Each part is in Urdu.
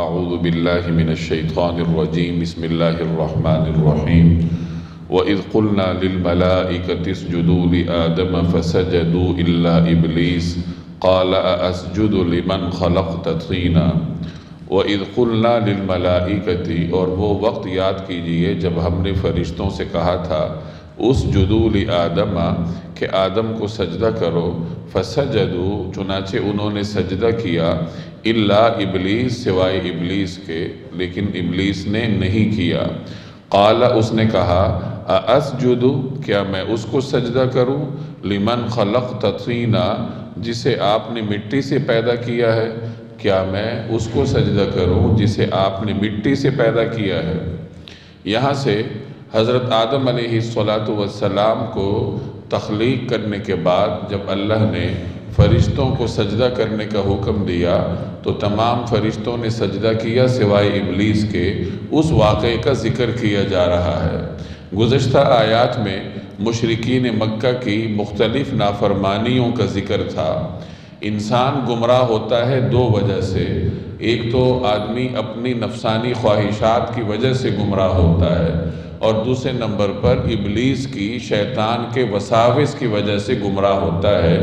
اعوذ باللہ من الشیطان الرجیم بسم اللہ الرحمن الرحیم وَإِذْ قُلْنَا لِلْمَلَائِكَةِ اسْجُدُوا لِآدَمَ فَسَجَدُوا إِلَّا إِبْلِيسَ قَالَ أَأَسْجُدُ لِمَنْ خَلَقْتَ طِينًا وَإِذْ قُلْنَا لِلْمَلَائِكَةِ اور وہ وقت یاد کیجئے جب ہم نے فرشتوں سے کہا تھا اسجدوا لآدم کہ آدم کو سجدہ کرو فسجدوا چنانچہ انہوں نے سجدہ کیا الا ابلیس سوائے ابلیس کے لیکن ابلیس نے نہیں کیا قال اس نے کہا اسجد کیا میں اس کو سجدہ کروں لمن خلقت طینا جسے آپ نے مٹی سے پیدا کیا ہے کیا میں اس کو سجدہ کروں جسے آپ نے مٹی سے پیدا کیا ہے یہاں سے حضرت آدم علیہ السلام کو تخلیق کرنے کے بعد جب اللہ نے فرشتوں کو سجدہ کرنے کا حکم دیا تو تمام فرشتوں نے سجدہ کیا سوائے ابلیس کے اس واقعے کا ذکر کیا جا رہا ہے گزشتہ آیات میں مشرکین مکہ کی مختلف نافرمانیوں کا ذکر تھا انسان گمراہ ہوتا ہے دو وجہ سے ایک تو آدمی اپنی نفسانی خواہشات کی وجہ سے گمراہ ہوتا ہے اور دوسرے نمبر پر ابلیس کی شیطان کے وساوس کی وجہ سے گمراہ ہوتا ہے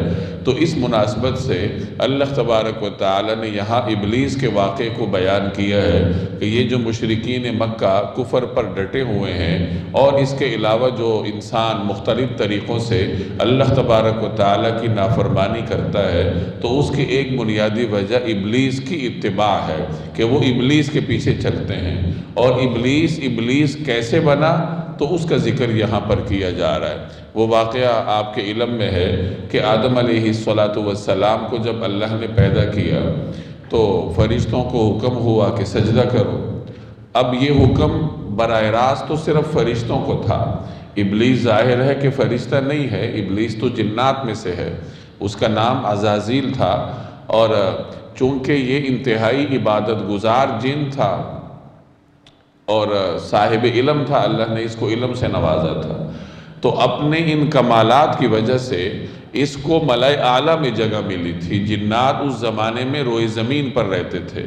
تو اس مناسبت سے اللہ تبارک و تعالی نے یہاں ابلیس کے واقعے کو بیان کیا ہے کہ یہ جو مشرکین مکہ کفر پر ڈٹے ہوئے ہیں اور اس کے علاوہ جو انسان مختلف طریقوں سے اللہ تبارک و تعالی کی نافرمانی کرتا ہے تو اس کی ایک بنیادی وجہ ابلیس کی اتباع ہے کہ وہ ابلیس کے پیچھے چلتے ہیں اور ابلیس کیسے بنا تو اس کا ذکر یہاں پر کیا جا رہا ہے وہ واقعہ آپ کے علم میں ہے کہ آدم علیہ السلام کو جب اللہ نے پیدا کیا تو فرشتوں کو حکم ہوا کہ سجدہ کرو اب یہ حکم براہ راست تو صرف فرشتوں کو تھا ابلیس ظاہر ہے کہ فرشتہ نہیں ہے ابلیس تو جنات میں سے ہے اس کا نام عزازیل تھا اور چونکہ یہ انتہائی عبادت گزار جن تھا اور صاحب علم تھا اللہ نے اس کو علم سے نوازا تھا تو اپنے ان کمالات کی وجہ سے اس کو ملائے اعلیٰ میں جگہ ملی تھی جنات اس زمانے میں روئے زمین پر رہتے تھے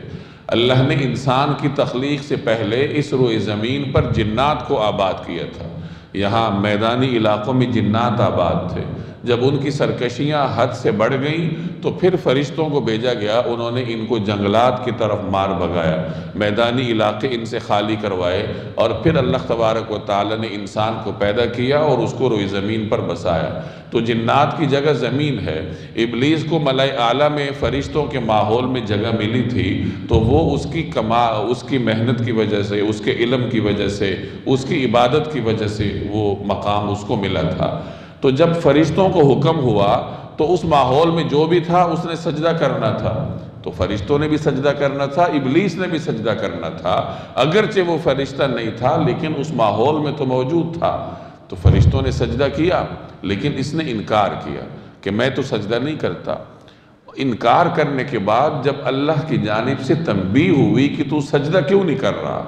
اللہ نے انسان کی تخلیق سے پہلے اس روئے زمین پر جنات کو آباد کیا تھا یہاں میدانی علاقوں میں جنات آباد تھے جب ان کی سرکشیاں حد سے بڑھ گئیں تو پھر فرشتوں کو بھیجا گیا انہوں نے ان کو جنگلات کی طرف مار بھگایا میدانی علاقے ان سے خالی کروائے اور پھر اللہ تبارک و تعالی نے انسان کو پیدا کیا اور اس کو روئے زمین پر بسایا تو جنات کی جگہ زمین ہے ابلیس کو ملائے اعلیٰ میں فرشتوں کے ماحول میں جگہ ملی تھی تو وہ اس کی محنت کی وجہ سے اس کے علم کی وجہ سے اس کی عبادت کی وجہ سے وہ مقام اس کو ملا تھا تو جب فرشتوں کو حکم ہوا تو اس ماحول میں جو بھی تھا اس نے سجدہ کرنا تھا تو فرشتوں نے بھی سجدہ کرنا تھا ابلیس نے بھی سجدہ کرنا تھا اگرچہ وہ فرشتہ نہیں تھا لیکن اس ماحول میں تو موجود تھا تو فرشتوں نے سجدہ کیا لیکن اس نے انکار کیا کہ میں تو سجدہ نہیں کرتا انکار کرنے کے بعد جب اللہ کی جانب سے تنبیہ ہوئی کہ تو سجدہ کیوں نہیں کر رہا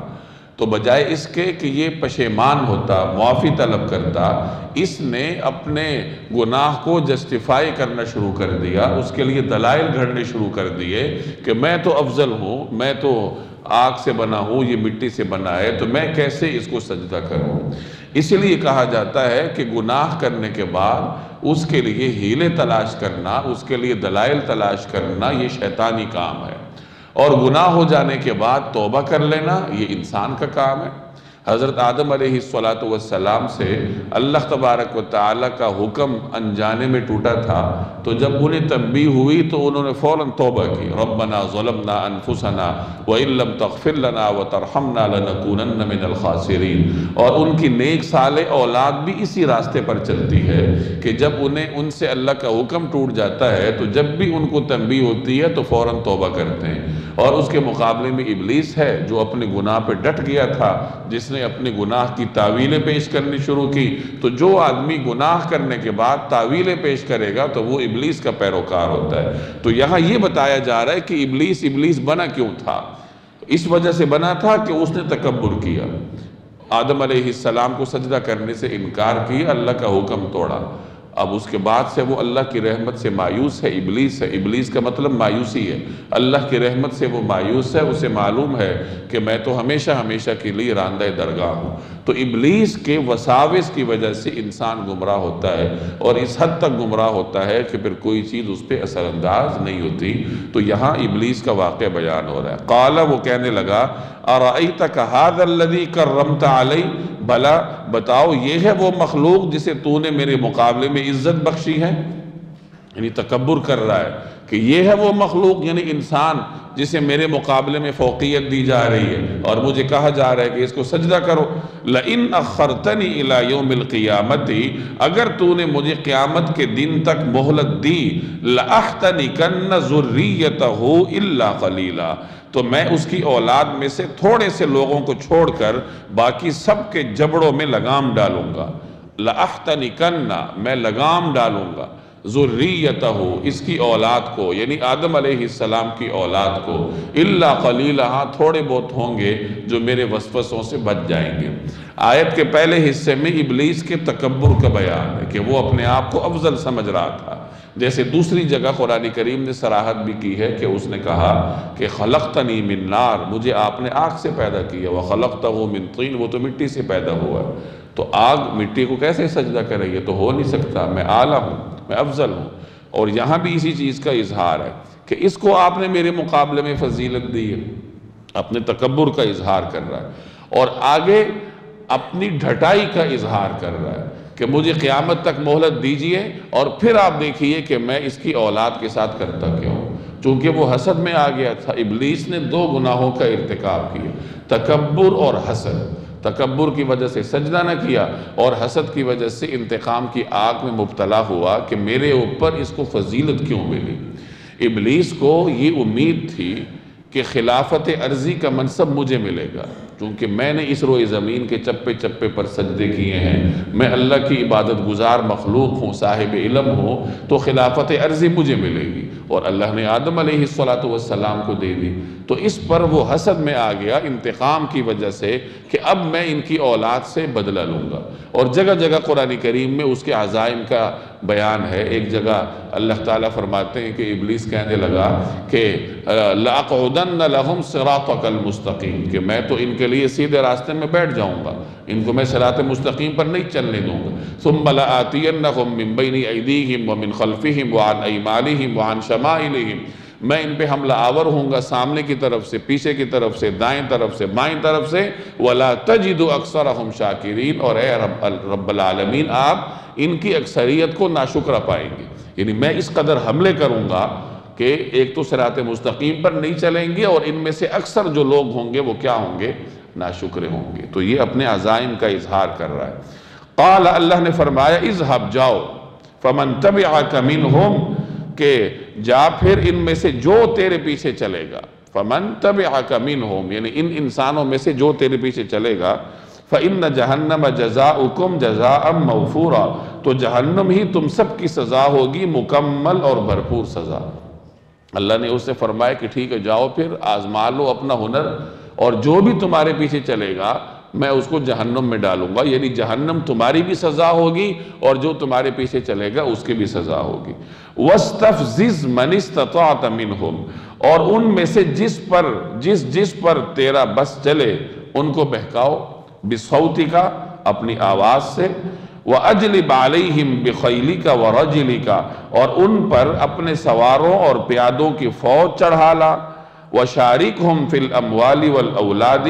تو بجائے اس کے کہ یہ پشیمان ہوتا معافی طلب کرتا اس نے اپنے گناہ کو جسٹیفائی کرنا شروع کر دیا اس کے لیے دلائل گھڑنے شروع کر دیے کہ میں تو افضل ہوں میں تو آگ سے بنا ہوں یہ مٹی سے بنا ہے تو میں کیسے اس کو سجدہ کروں اس لیے کہا جاتا ہے کہ گناہ کرنے کے بعد اس کے لیے حیلے تلاش کرنا اس کے لیے دلائل تلاش کرنا یہ شیطانی کام ہے اور گناہ ہو جانے کے بعد توبہ کر لینا یہ انسان کا کام ہے حضرت آدم علیہ السلام سے اللہ تبارک و تعالی کا حکم انجانے میں ٹوٹا تھا تو جب انہیں تنبیہ ہوئی تو انہوں نے فوراً توبہ کی ربنا ظلمنا انفسنا وَإِن لَّمْ تَغْفِرْ لَنَا وَتَرْحَمْنَا لَنَكُونَنَّ مِنَ الْخَاسِرِينَ اور ان کی نیک صالح اولاد بھی اسی راستے پر چلتی ہے کہ جب ان سے اللہ کا حکم ٹوٹ جاتا ہے تو جب بھی ان کو تنبیہ ہوتی ہے تو فوراً توبہ کرتے ہیں اور اس کے مقابلے میں ابلیس ہے جو اپنے گناہ پہ ڈٹ گیا تھا جس نے اپنے گناہ کی تعویلیں پیش کرنی شروع کی تو جو آدمی گناہ کرنے کے بعد تعویلیں پیش کرے گا تو وہ ابلیس کا پیروکار ہوتا ہے تو یہاں یہ بتایا جا رہا ہے کہ ابلیس بنا کیوں تھا اس وجہ سے بنا تھا کہ اس نے تکبر کیا آدم علیہ السلام کو سجدہ کرنے سے انکار کیا اللہ کا حکم توڑا اب اس کے بعد سے وہ اللہ کی رحمت سے مایوس ہے، ابلیس ہے۔ ابلیس کا مطلب مایوسی ہے، اللہ کی رحمت سے وہ مایوس ہے، اسے معلوم ہے کہ میں تو ہمیشہ ہمیشہ کے لیے راندہ درگاہ ہوں۔ تو ابلیس کے وساوس کی وجہ سے انسان گمراہ ہوتا ہے، اور اس حد تک گمراہ ہوتا ہے کہ پھر کوئی چیز اس پہ اثر انداز نہیں ہوتی۔ تو یہاں ابلیس کا واقعہ بیان ہو رہا ہے۔ قال، وہ کہنے لگا، ارأیتک ھذا الذی کرمت علی، بھلا بتاؤ یہ ہے وہ مخلوق جسے تو نے میرے مقابلے میں عزت بخشی ہے؟ یعنی تکبر کر رہا ہے کہ یہ ہے وہ مخلوق، یعنی انسان جسے میرے مقابلے میں فوقیت دی جا رہی ہے، اور مجھے کہا جا رہا ہے کہ اس کو سجدہ کرو۔ لئن اخرتنی الی یوم القیامت، اگر تو نے مجھے قیامت کے دن تک مہلت دی، لأحتنکن ذریتہ الا قلیلا، تو میں اس کی اولاد میں سے تھوڑے سے لوگوں کو چھوڑ کر باقی سب کے جبڑوں میں لگام ڈالوں گا۔ لأحتنکن، میں لگام ڈالوں گا، ذریتہ، اس کی اولاد کو، یعنی آدم علیہ السلام کی اولاد کو، الا قلیلا، ہاں تھوڑے بہت ہوں گے جو میرے وسوسوں سے بچ جائیں گے۔ آیت کے پہلے حصے میں ابلیس کے تکبر کا بیان ہے کہ وہ اپنے آپ کو افضل سمجھ رہا تھا، جیسے دوسری جگہ قرآن کریم نے صراحت بھی کی ہے کہ اس نے کہا کہ خلقتنی من نار، مجھے آپ نے آگ سے پیدا کیا، وخلقتہ من طین، وہ تو مٹی سے پیدا ہوا ہے، تو آگ مٹی کو کیسے سجدہ کرے؟ یہ تو ہو نہیں سکتا، میں اعلیٰ ہوں، میں افضل ہوں۔ اور یہاں بھی اسی چیز کا اظہار ہے کہ اس کو آپ نے میرے مقابلے میں فضیلت دی ہے، اپنے تکبر کا اظہار کر رہا ہے، اور آگے اپنی ڈھٹائی کا اظہار کر رہا ہے کہ مجھے قیامت تک مہلت دیجئے، اور پھر آپ دیکھیے کہ میں اس کی اولاد کے ساتھ کرتا کیوں۔ چونکہ وہ حسد میں آ گیا تھا، ابلیس نے دو گناہوں کا ارتکاب کیا، تکبر اور حسد۔ تکبر کی وجہ سے سجدہ نہ کیا، اور حسد کی وجہ سے انتقام کی آگ میں مبتلا ہوا کہ میرے اوپر اس کو فضیلت کیوں ملی۔ ابلیس کو یہ امید تھی کہ خلافت ارضی کا منصب مجھے ملے گا، چونکہ میں نے اس روئے زمین کے چپے چپے پر سجدے کیے ہیں، میں اللہ کی عبادت گزار مخلوق ہوں، صاحب علم ہوں، تو خلافت ارضی مجھے ملے گی، اور اللہ نے آدم علیہ السلام کو دے دی۔ تو اس پر وہ حسد میں آ گیا انتقام کی وجہ سے کہ اب میں ان کی اولاد سے بدلہ لوں گا، اور جگہ جگہ قرآن کریم میں اس کے عزائم کا بیان ہے۔ ایک جگہ اللہ تعالیٰ فرماتے ہیں کہ ابلیس کہنے لگا کہ لَأَقْعُدَنَّ لَهُمْ صِرَاطَكَ الْمُسْتَقِيمِ، کہ میں تو ان کے لیے سیدھے راستے میں بیٹھ جاؤں گا، ان کو میں صراط مستقیم پر نہیں چلنے دوں گا۔ ثُمَّ لَآتِيَنَّهُمْ مِنْ بَيْنِ أَيْدِيهِمْ وَمِنْ خَلْفِهِمْ وَعَنْ أَيْمَانِهِمْ وَعَنْ شَمَائِلِهِمْ، میں ان پہ حملہ آور ہوں گا، سامنے کی طرف سے، پیچھے کی طرف سے، دائیں طرف سے، بائیں طرف سے، وَلَا تَجِدُ أَكْثَرَهُمْ شَاكِرِينَ، اور اے رب العالمین آپ ان کی اکثریت کو ناشکرہ پائیں گے۔ یعنی میں اس قدر حملے کروں گا کہ ایک تو صراط مستقیم پر نہیں چلیں گے، اور ان میں سے اکثر جو لوگ ہوں گے وہ کیا ہوں گے؟ ناشکرے ہوں گے۔ تو یہ اپنے عزائم کا اظہار کر رہا ہے۔ قال، اللہ نے فرمایا، اذهب، جاؤ، فمن تبعک منہم، کہ جا پھر ان میں سے جو تیرے پیچھے چلے گا، فمن تبعک منہم، یعنی ان انسانوں میں سے جو تیرے پیچھے چلے گا، فَإِنَّ جَهَنَّمَ جَزَاؤُكُمْ جَزَاءً مَوْفُورًا، تو جہنم ہی تم سب کی سزا ہوگی، مکمل اور بھرپور سزا۔ اللہ نے اس سے فرمایا کہ ٹھیک ہے، جاؤ پھر آزما لو اپنا ہنر، اور جو بھی تمہارے پیچھے چلے گا میں اس کو جہنم میں ڈالوں گا، یعنی جہنم تمہاری بھی سزا ہوگی، اور جو تمہارے پیچھے چلے گا اس کی بھی سزا ہوگی۔ وَاسْتَفْزِزْ مَنِ اسْتَطَعْتَ مِنْهُمْ، اور ان میں سے جس پر تیرا بس چلے ان کو بہکاؤ، بِصَوْتِكَ، اپنی آواز سے، وَأَجْلِبْ عَلَيْهِمْ بِخَيْلِكَ وَرَجِلِكَ، اور ان پر اپنے سواروں اور پیادوں کی فوج چڑھا لا، وَشَارِكْهُمْ فِي الْأَمْوَالِ وَالْأَوْلَادِ،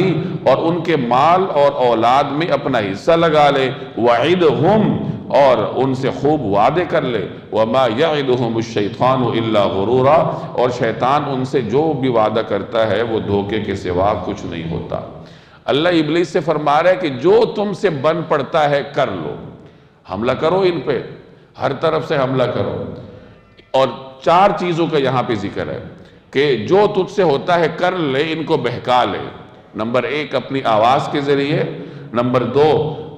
اور ان کے مال اور اولاد میں اپنا حصہ لگا لے، وَعِدْهُمْ، اور ان سے خوب وعدے کر لے، وَمَا يَعِدُهُمُ الشَّيْطَانُ إِلَّا غُرُورًا، اور شیطان ان سے جو بھی وعدہ کرتا ہے وہ دھوکے کے سوا کچھ نہیں ہوتا۔ اللہ ابلیس سے فرما رہا ہے کہ جو تم سے بن پڑتا ہے کر لو، حملہ کرو، ان پہ ہر طرف سے حملہ کرو۔ اور چار چیزوں کا یہاں پہ ذکر ہے کہ جو تجھ سے ہوتا ہے کر لے، ان کو بہکا لے۔ نمبر ایک، اپنی آواز کے ذریعے، نمبر دو،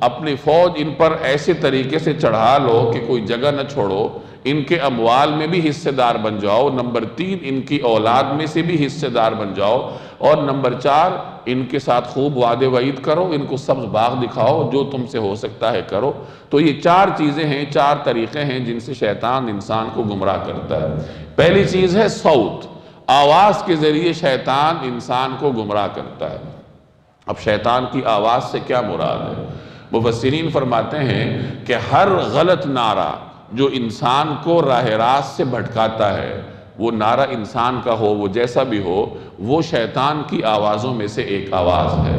اپنی فوج ان پر ایسے طریقے سے چڑھا لو کہ کوئی جگہ نہ چھوڑو، ان کے اموال میں بھی حصے دار بن جاؤ، نمبر 3 ان کی اولاد میں سے بھی حصے دار بن جاؤ، اور نمبر 4 ان کے ساتھ خوب وعدے وعید کرو، ان کو سبز باغ دکھاؤ، جو تم سے ہو سکتا ہے کرو۔ تو یہ 4 چیزیں ہیں، 4 طریقے ہیں جن سے شیطان انسان کو گمراہ کرتا ہے۔ پہلی چیز ہے صوت، آواز کے ذریعے شیطان انسان کو گمراہ کرتا ہے۔ اب شیطان کی آواز سے کیا مراد ہے؟ مفسرین فرماتے ہیں کہ ہر غلط نعرہ جو انسان کو راہ راست سے بھٹکاتا ہے، وہ نعرہ انسان کا ہو، وہ جیسا بھی ہو، وہ شیطان کی آوازوں میں سے ایک آواز ہے،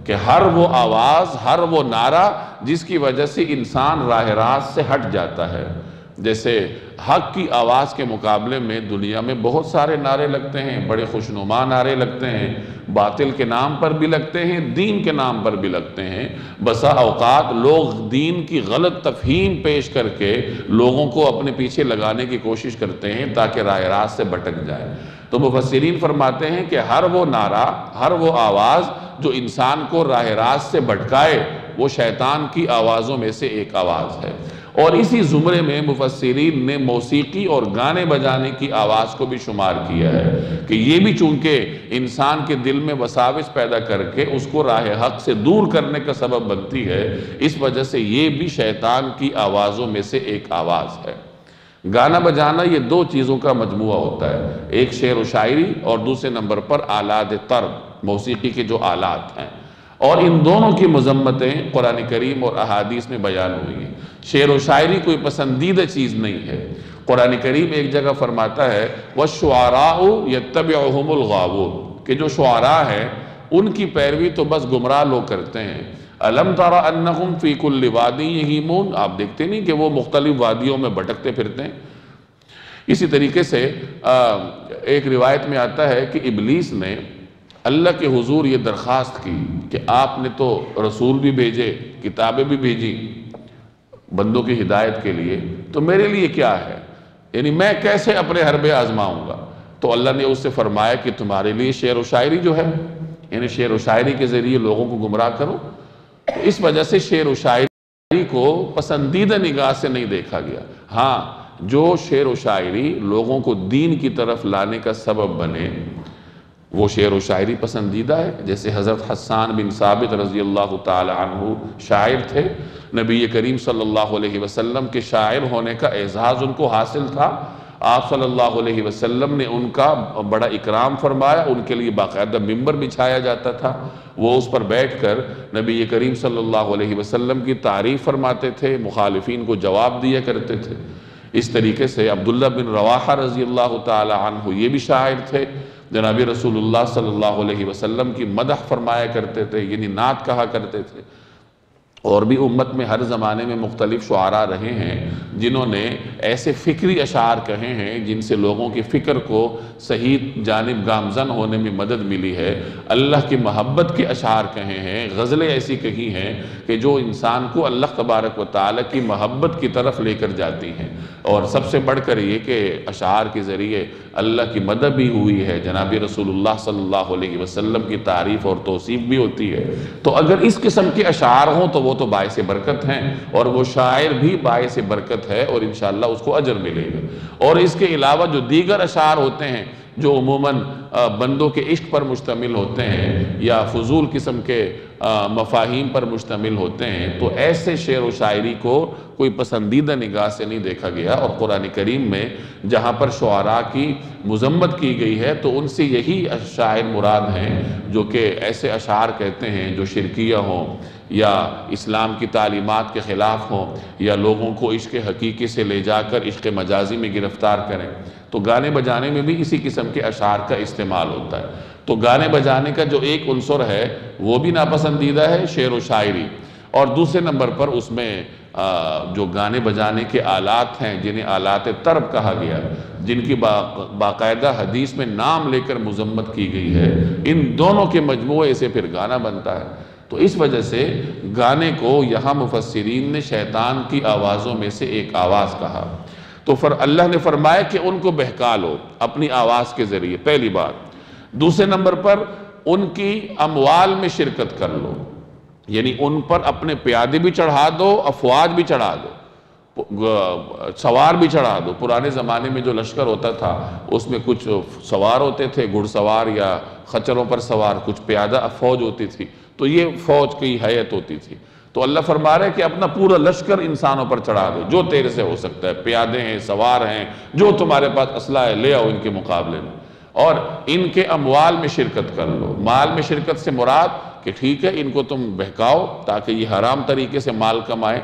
کہ ہر وہ آواز، ہر وہ نعرہ جس کی وجہ سے انسان راہ راست سے ہٹ جاتا ہے۔ جیسے حق کی آواز کے مقابلے میں دنیا میں بہت سارے نعرے لگتے ہیں، بڑے خوشنما نعرے لگتے ہیں، باطل کے نام پر بھی لگتے ہیں، دین کے نام پر بھی لگتے ہیں۔ بسا اوقات لوگ دین کی غلط تفہیم پیش کر کے لوگوں کو اپنے پیچھے لگانے کی کوشش کرتے ہیں تاکہ راہ راست سے بھٹک جائے۔ تو مفسرین فرماتے ہیں کہ ہر وہ نعرہ، ہر وہ آواز جو انسان کو راہ راست سے بھٹکائے، وہ شیطان کی آوازوں میں سے ایک آواز ہے۔ اور اسی زمرے میں مفسرین نے موسیقی اور گانے بجانے کی آواز کو بھی شمار کیا ہے کہ یہ بھی چونکہ انسان کے دل میں وساوس پیدا کر کے اس کو راہ حق سے دور کرنے کا سبب بنتی ہے، اس وجہ سے یہ بھی شیطان کی آوازوں میں سے ایک آواز ہے۔ گانا بجانا یہ 2 چیزوں کا مجموعہ ہوتا ہے، ایک شعر و شاعری اور دوسرے نمبر پر آلات طرب، موسیقی کے جو آلات ہیں، اور ان دونوں کی مذمتیں قرآن کریم اور احادیث میں بیان ہوئی ہیں۔ شعر و شاعری کوئی پسندیدہ چیز نہیں ہے۔ قرآن کریم ایک جگہ فرماتا ہے وَالشُّعَرَاءُ يَتَّبِعُهُمُ الْغَاوُونَ کہ جو شعراء ہیں ان کی پیروی تو بس گمراہ لوگ کرتے ہیں۔ أَلَمْ تَرَ أَنَّهُمْ فِي كُلِّ وَادٍ يَهِيمُونَ آپ دیکھتے نہیں کہ وہ مختلف وادیوں میں بھٹکتے پھرتے ہیں۔ اسی طریقے سے ایک روایت میں آتا ہے کہ ابلیس نے اللہ کے حضور یہ درخواست کی کہ آپ نے تو رسول بھی بھیجے، کتابیں بھی بھیجی بندوں کی ہدایت کے لیے، تو میرے لیے کیا ہے؟ یعنی میں کیسے اپنے حربے آزماؤں گا؟ تو اللہ نے اس سے فرمایا کہ تمہارے لیے شعر و شاعری جو ہے، یعنی شعر و شاعری کے ذریعے لوگوں کو گمراہ کرو۔ تو اس وجہ سے شعر و شاعری کو پسندیدہ نگاہ سے نہیں دیکھا گیا۔ ہاں، جو شعر و شاعری لوگوں کو دین کی طرف لانے کا سبب بنے، وہ شعر و شاعری پسندیدہ ہے۔ جیسے حضرت حسان بن ثابت رضی اللہ تعالی عنہ شاعر تھے، نبی کریم صلی اللہ علیہ وسلم کے شاعر ہونے کا اعزاز ان کو حاصل تھا۔ آپ صلی اللہ علیہ وسلم نے ان کا بڑا اکرام فرمایا، ان کے لیے باقاعدہ ممبر بچھایا جاتا تھا، وہ اس پر بیٹھ کر نبی کریم صلی اللہ علیہ وسلم کی تعریف فرماتے تھے، مخالفین کو جواب دیا کرتے تھے۔ اس طریقے سے عبداللہ بن رواحہ رضی اللہ تعالی عنہ یہ بھی شاعر تھے، جناب رسول اللہ صلی اللہ علیہ وسلم کی مدح فرمایا کرتے تھے، یعنی نعت کہا کرتے تھے۔ اور بھی امت میں ہر زمانے میں مختلف شعراء رہے ہیں جنہوں نے ایسے فکری اشعار کہے ہیں جن سے لوگوں کی فکر کو صحیح جانب گامزن ہونے میں مدد ملی ہے۔ اللہ کی محبت کے اشعار کہے ہیں، غزلیں ایسی کہی ہیں کہ جو انسان کو اللہ تبارک و تعالی کی محبت کی طرف لے کر جاتی ہیں۔ اور سب سے بڑھ کر یہ کہ اشعار کے ذریعے اللہ کی مدد بھی ہوئی ہے، جناب رسول اللہ صلی اللہ علیہ وسلم کی تعریف اور توصیف بھی ہوتی ہے۔ تو اگر اس قسم کے اشعار ہوں تو وہ تو باعث برکت ہیں، اور وہ شاعر بھی باعث برکت ہے، اور انشاءاللہ اس کو اجر ملے گا۔ اور اس کے علاوہ جو دیگر اشعار ہوتے ہیں جو عموماً بندوں کے عشق پر مشتمل ہوتے ہیں یا فضول قسم کے مفاہیم پر مشتمل ہوتے ہیں، تو ایسے شعر و شاعری کو کوئی پسندیدہ نگاہ سے نہیں دیکھا گیا۔ اور قرآن کریم میں جہاں پر شعراء کی مذمت کی گئی ہے تو ان سے یہی شاعر مراد ہیں جو کہ ایسے اشعار کہتے ہیں جو شرکیہ ہوں یا اسلام کی تعلیمات کے خلاف ہوں یا لوگوں کو عشق حقیقی سے لے جا کر عشق مجازی میں گرفتار کریں۔ تو گانے بجانے میں بھی اسی قسم کے اشعار کا استعمال ہوتا ہے۔ تو گانے بجانے کا جو ایک عنصر ہے وہ بھی ناپسندیدہ ہے، شعر و شاعری، اور دوسرے نمبر پر اس میں جو گانے بجانے کے آلات ہیں جنہیں آلات طرب کہا گیا ہے، جن کی باقاعدہ حدیث میں نام لے کر مذمت کی گئی ہے، ان دونوں کے مجموعے سے پھر گانا بنتا ہے۔ تو اس وجہ سے گانے کو یہاں مفسرین نے شیطان کی آوازوں میں سے ایک آواز کہا۔ تو اللہ نے فرمایا کہ ان کو بہکا لو اپنی آواز کے ذریعے، پہلی بات۔ دوسرے نمبر پر ان کی اموال میں شرکت کر لو، یعنی ان پر اپنے پیادے بھی چڑھا دو، افواج بھی چڑھا دو، سوار بھی چڑھا دو۔ پرانے زمانے میں جو لشکر ہوتا تھا اس میں کچھ سوار ہوتے تھے، گھڑ سوار یا خچروں پر سوار، کچھ پیادہ فوج ہوتی تھی، تو یہ فوج کی حیت ہوتی تھی۔ تو اللہ فرما رہے کہ اپنا پورا لشکر انسانوں پر چڑھا دو، جو تیرے سے ہو سکتا ہے، پیادے ہیں، سوار ہیں، جو تمہارے پاس اسلحہ ہے لے آؤ ان کے مقابلے میں، اور ان کے اموال میں شرکت کر لو۔ مال میں شرکت سے مراد کہ ٹھیک ہے ان کو تم بہکاؤ تاکہ یہ حرام طریقے سے مال کمائے،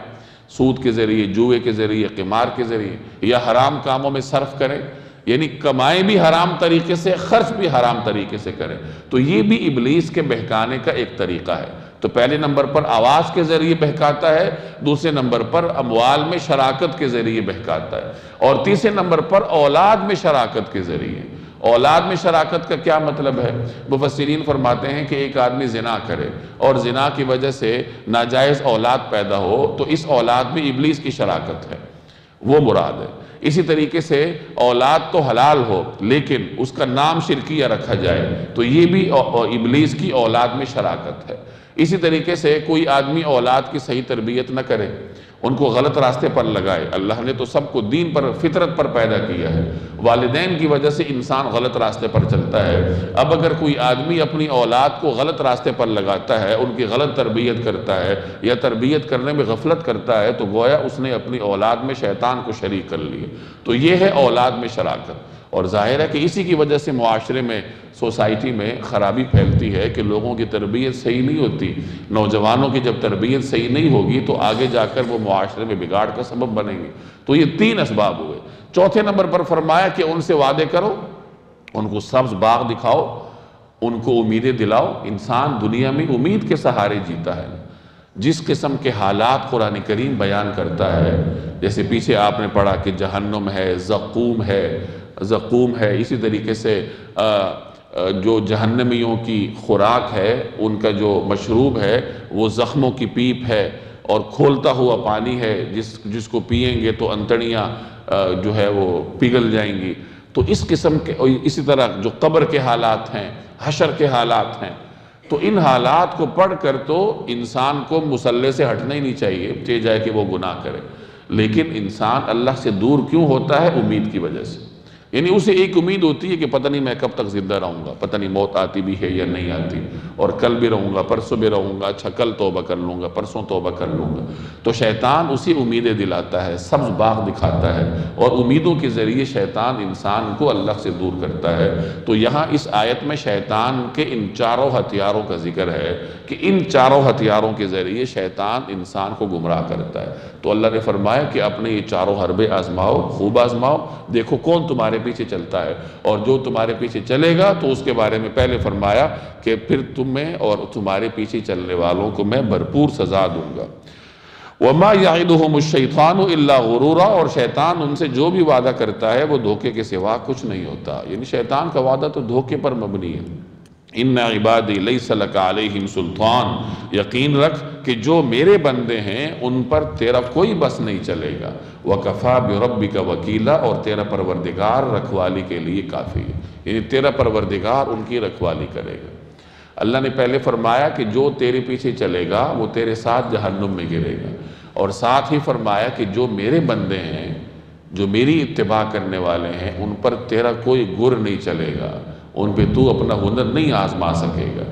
سود کے ذریعے، جوئے کے ذریعے، قمار کے ذریعے، یا حرام کاموں میں صرف کریں، یعنی کمائیں بھی حرام طریقے سے، خرچ بھی حرام طریقے سے کریں۔ تو یہ بھی ابلیس کے بہکانے کا ایک طریقہ ہے۔ تو پہلے نمبر پر آواز کے ذریعے بہکاتا ہے، دوسرے نمبر پر اموال میں شراکت کے ذریعے بہکاتا ہے، اور تیسرے نمبر پر اولاد میں شراکت کے ذریعے۔ اولاد میں شراکت کا کیا مطلب ہے؟ مفسرین فرماتے ہیں کہ ایک آدمی زنا کرے اور زنا کی وجہ سے ناجائز اولاد پیدا ہو تو اس اولاد میں ابلیس کی شراکت ہے، وہ مراد ہے۔ اسی طریقے سے اولاد تو حلال ہو لیکن اس کا نام شرکیہ رکھا جائے تو یہ بھی ابلیس کی اولاد میں شراکت ہے۔ اسی طریقے سے کوئی آدمی اولاد کی صحیح تربیت نہ کرے، ان کو غلط راستے پر لگائے۔ اللہ نے تو سب کو دین پر، فطرت پر پیدا کیا ہے، والدین کی وجہ سے انسان غلط راستے پر چلتا ہے۔ اب اگر کوئی آدمی اپنی اولاد کو غلط راستے پر لگاتا ہے، ان کی غلط تربیت کرتا ہے یا تربیت کرنے میں غفلت کرتا ہے، تو گویا اس نے اپنی اولاد میں شیطان کو شریک کر لیا۔ تو یہ ہے اولاد میں شراکت، اور ظاہر ہے کہ اسی کی وجہ سے معاشرے میں، سوسائٹی میں خرابی پھیلتی ہے کہ لوگوں کی تربیت صحیح نہیں ہوتی۔ نوجوانوں کی جب تربیت صحیح نہیں ہوگی تو آگے جا کر وہ معاشرے میں بگاڑ کا سبب بنیں گے۔ تو یہ 3 اسباب ہوئے۔ چوتھے نمبر پر فرمایا کہ ان سے وعدے کرو، ان کو سبز باغ دکھاؤ، ان کو امیدیں دلاؤ۔ انسان دنیا میں امید کے سہارے جیتا ہے۔ جس قسم کے حالات قرآن کریم بیان کرتا ہے، جیسے پیچھے آپ نے پڑھا کہ جہنم ہے، زقوم ہے، اسی طریقے سے جو جہنمیوں کی خوراک ہے، ان کا جو مشروب ہے وہ زخموں کی پیپ ہے، اور کھولتا ہوا پانی ہے جس کو پئیں گے تو انتڑیاں جو ہے وہ پگھل جائیں گی۔ تو اس قسم کے، اسی طرح جو قبر کے حالات ہیں، حشر کے حالات ہیں، تو ان حالات کو پڑھ کر تو انسان کو مصلے سے ہٹنا ہی نہیں چاہیے، چاہے جائے کہ وہ گناہ کرے۔ لیکن انسان اللہ سے دور کیوں ہوتا ہے؟ امید کی وجہ سے۔ یعنی اسے ایک امید ہوتی ہے کہ پتہ نہیں میں کب تک زندہ رہوں گا، پتہ نہیں موت آتی بھی ہے یا نہیں آتی، اور کل بھی رہوں گا، پرسوں بھی رہوں گا، اچھا کل توبہ کر لوں گا، پرسوں توبہ کر لوں گا۔ تو شیطان اسی امیدیں دلاتا ہے، سبز باغ دکھاتا ہے، اور امیدوں کے ذریعے شیطان انسان کو اللہ سے دور کرتا ہے۔ تو یہاں اس آیت میں شیطان کے ان 4 ہتھیاروں کا ذکر ہے کہ ان 4 ہتھیاروں کے ذریعے شیطان انسان کو گمراہ کرتا ہے۔ تو اللہ نے فرمایا کہ اپنے یہ 4 حربے آزماؤ، خوب آزماؤ، دیکھو کون تمہارے پیچھے چلتا ہے، اور جو تمہارے پیچھے چلے گا تو اس کے بارے میں پہلے فرمایا کہ پھر تمہیں اور تمہارے پیچھے چلنے والوں کو میں بھرپور سزا دوں گا۔ وَمَا يَعِدُهُمُ الشَّيْطَانُ إِلَّا غُرُورًا، اور شیطان ان سے جو بھی وعدہ کرتا ہے وہ دھوکے کے سوا کچھ نہیں ہوتا۔ یعنی شیطان کا وعدہ تو دھوکے پر مبنی ہے۔ اِنَّ عِبَادِي لَيْسَ لَكَ عَلَيْهِمْ سُلْطَانٌ، یقین رکھ کہ جو میرے بندے ہیں ان پر تیرا کوئی بس نہیں چلے گا۔ وَكَفَى بِرَبِّكَ وَكِيلًا، اور تیرا پروردگار رکھوالی کے لیے کافی ہے، یعنی تیرا پروردگار ان کی رکھوالی کرے گا۔ اللہ نے پہلے فرمایا کہ جو تیرے پیچھے چلے گا وہ تیرے ساتھ جہنم میں گرے گا، اور ساتھ ہی فرمایا کہ جو میرے بندے ہیں، جو میری اتباع کرنے والے ہیں، ان پر تیرا کوئی گر نہیں چلے گا، ان پہ تو اپنا ہنر نہیں آزما سکے گا۔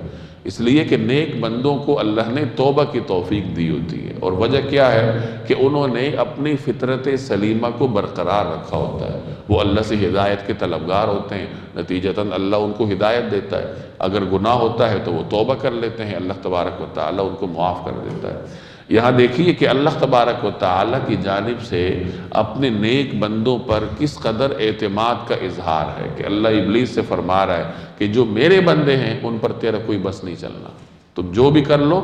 اس لیے کہ نیک بندوں کو اللہ نے توبہ کی توفیق دی ہوتی ہے، اور وجہ کیا ہے کہ انہوں نے اپنی فطرت سلیمہ کو برقرار رکھا ہوتا ہے، وہ اللہ سے ہدایت کے طلبگار ہوتے ہیں، نتیجتاً اللہ ان کو ہدایت دیتا ہے۔ اگر گناہ ہوتا ہے تو وہ توبہ کر لیتے ہیں، اللہ تبارک و تعالیٰ ان کو معاف کر دیتا ہے۔ یہاں دیکھیے کہ اللہ تبارک و تعالیٰ کی جانب سے اپنے نیک بندوں پر کس قدر اعتماد کا اظہار ہے کہ اللہ ابلیس سے فرما رہا ہے کہ جو میرے بندے ہیں ان پر تیرا کوئی بس نہیں چلنا، تم جو بھی کر لو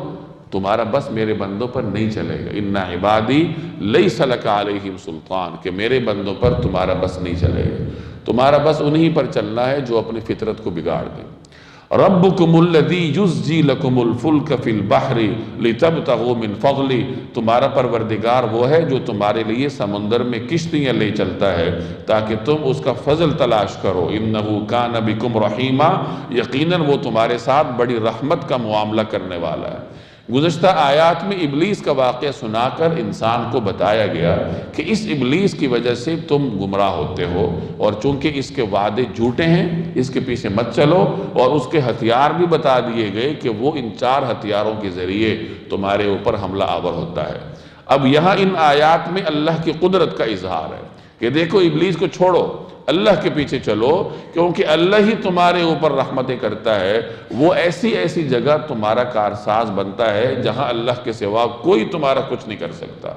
تمہارا بس میرے بندوں پر نہیں چلے گا۔ اِنَّ عِبَادِي لَيْسَ لَكَ عَلَيْهِمْ سُلْطَانٌ، کہ میرے بندوں پر تمہارا بس نہیں چلے گا، تمہارا بس انہی پر چلنا ہے جو اپنی فطرت کو بگاڑ دیں۔ رَبُّكُمُ الَّذِي يُزْجِي لَكُمُ الْفُلْكَ فِي الْبَحْرِ لِتَبْتَغُوا مِنْ فَضْلِهِ، تمہارا پروردگار وہ ہے جو تمہارے لیے سمندر میں کشتیاں لے چلتا ہے تاکہ تم اس کا فضل تلاش کرو۔ إِنَّهُ كَانَ بِكُمْ رَحِيمًا، یقیناً وہ تمہارے ساتھ بڑی رحمت کا معاملہ کرنے والا ہے۔ گزشتہ آیات میں ابلیس کا واقعہ سنا کر انسان کو بتایا گیا کہ اس ابلیس کی وجہ سے تم گمراہ ہوتے ہو، اور چونکہ اس کے وعدے جھوٹے ہیں اس کے پیچھے مت چلو، اور اس کے ہتھیار بھی بتا دیے گئے کہ وہ ان 4 ہتھیاروں کے ذریعے تمہارے اوپر حملہ آور ہوتا ہے۔ اب یہاں ان آیات میں اللہ کی قدرت کا اظہار ہے کہ دیکھو ابلیس کو چھوڑو، اللہ کے پیچھے چلو، کیونکہ اللہ ہی تمہارے اوپر رحمتیں کرتا ہے۔ وہ ایسی ایسی جگہ تمہارا کارساز بنتا ہے جہاں اللہ کے سوا کوئی تمہارا کچھ نہیں کر سکتا۔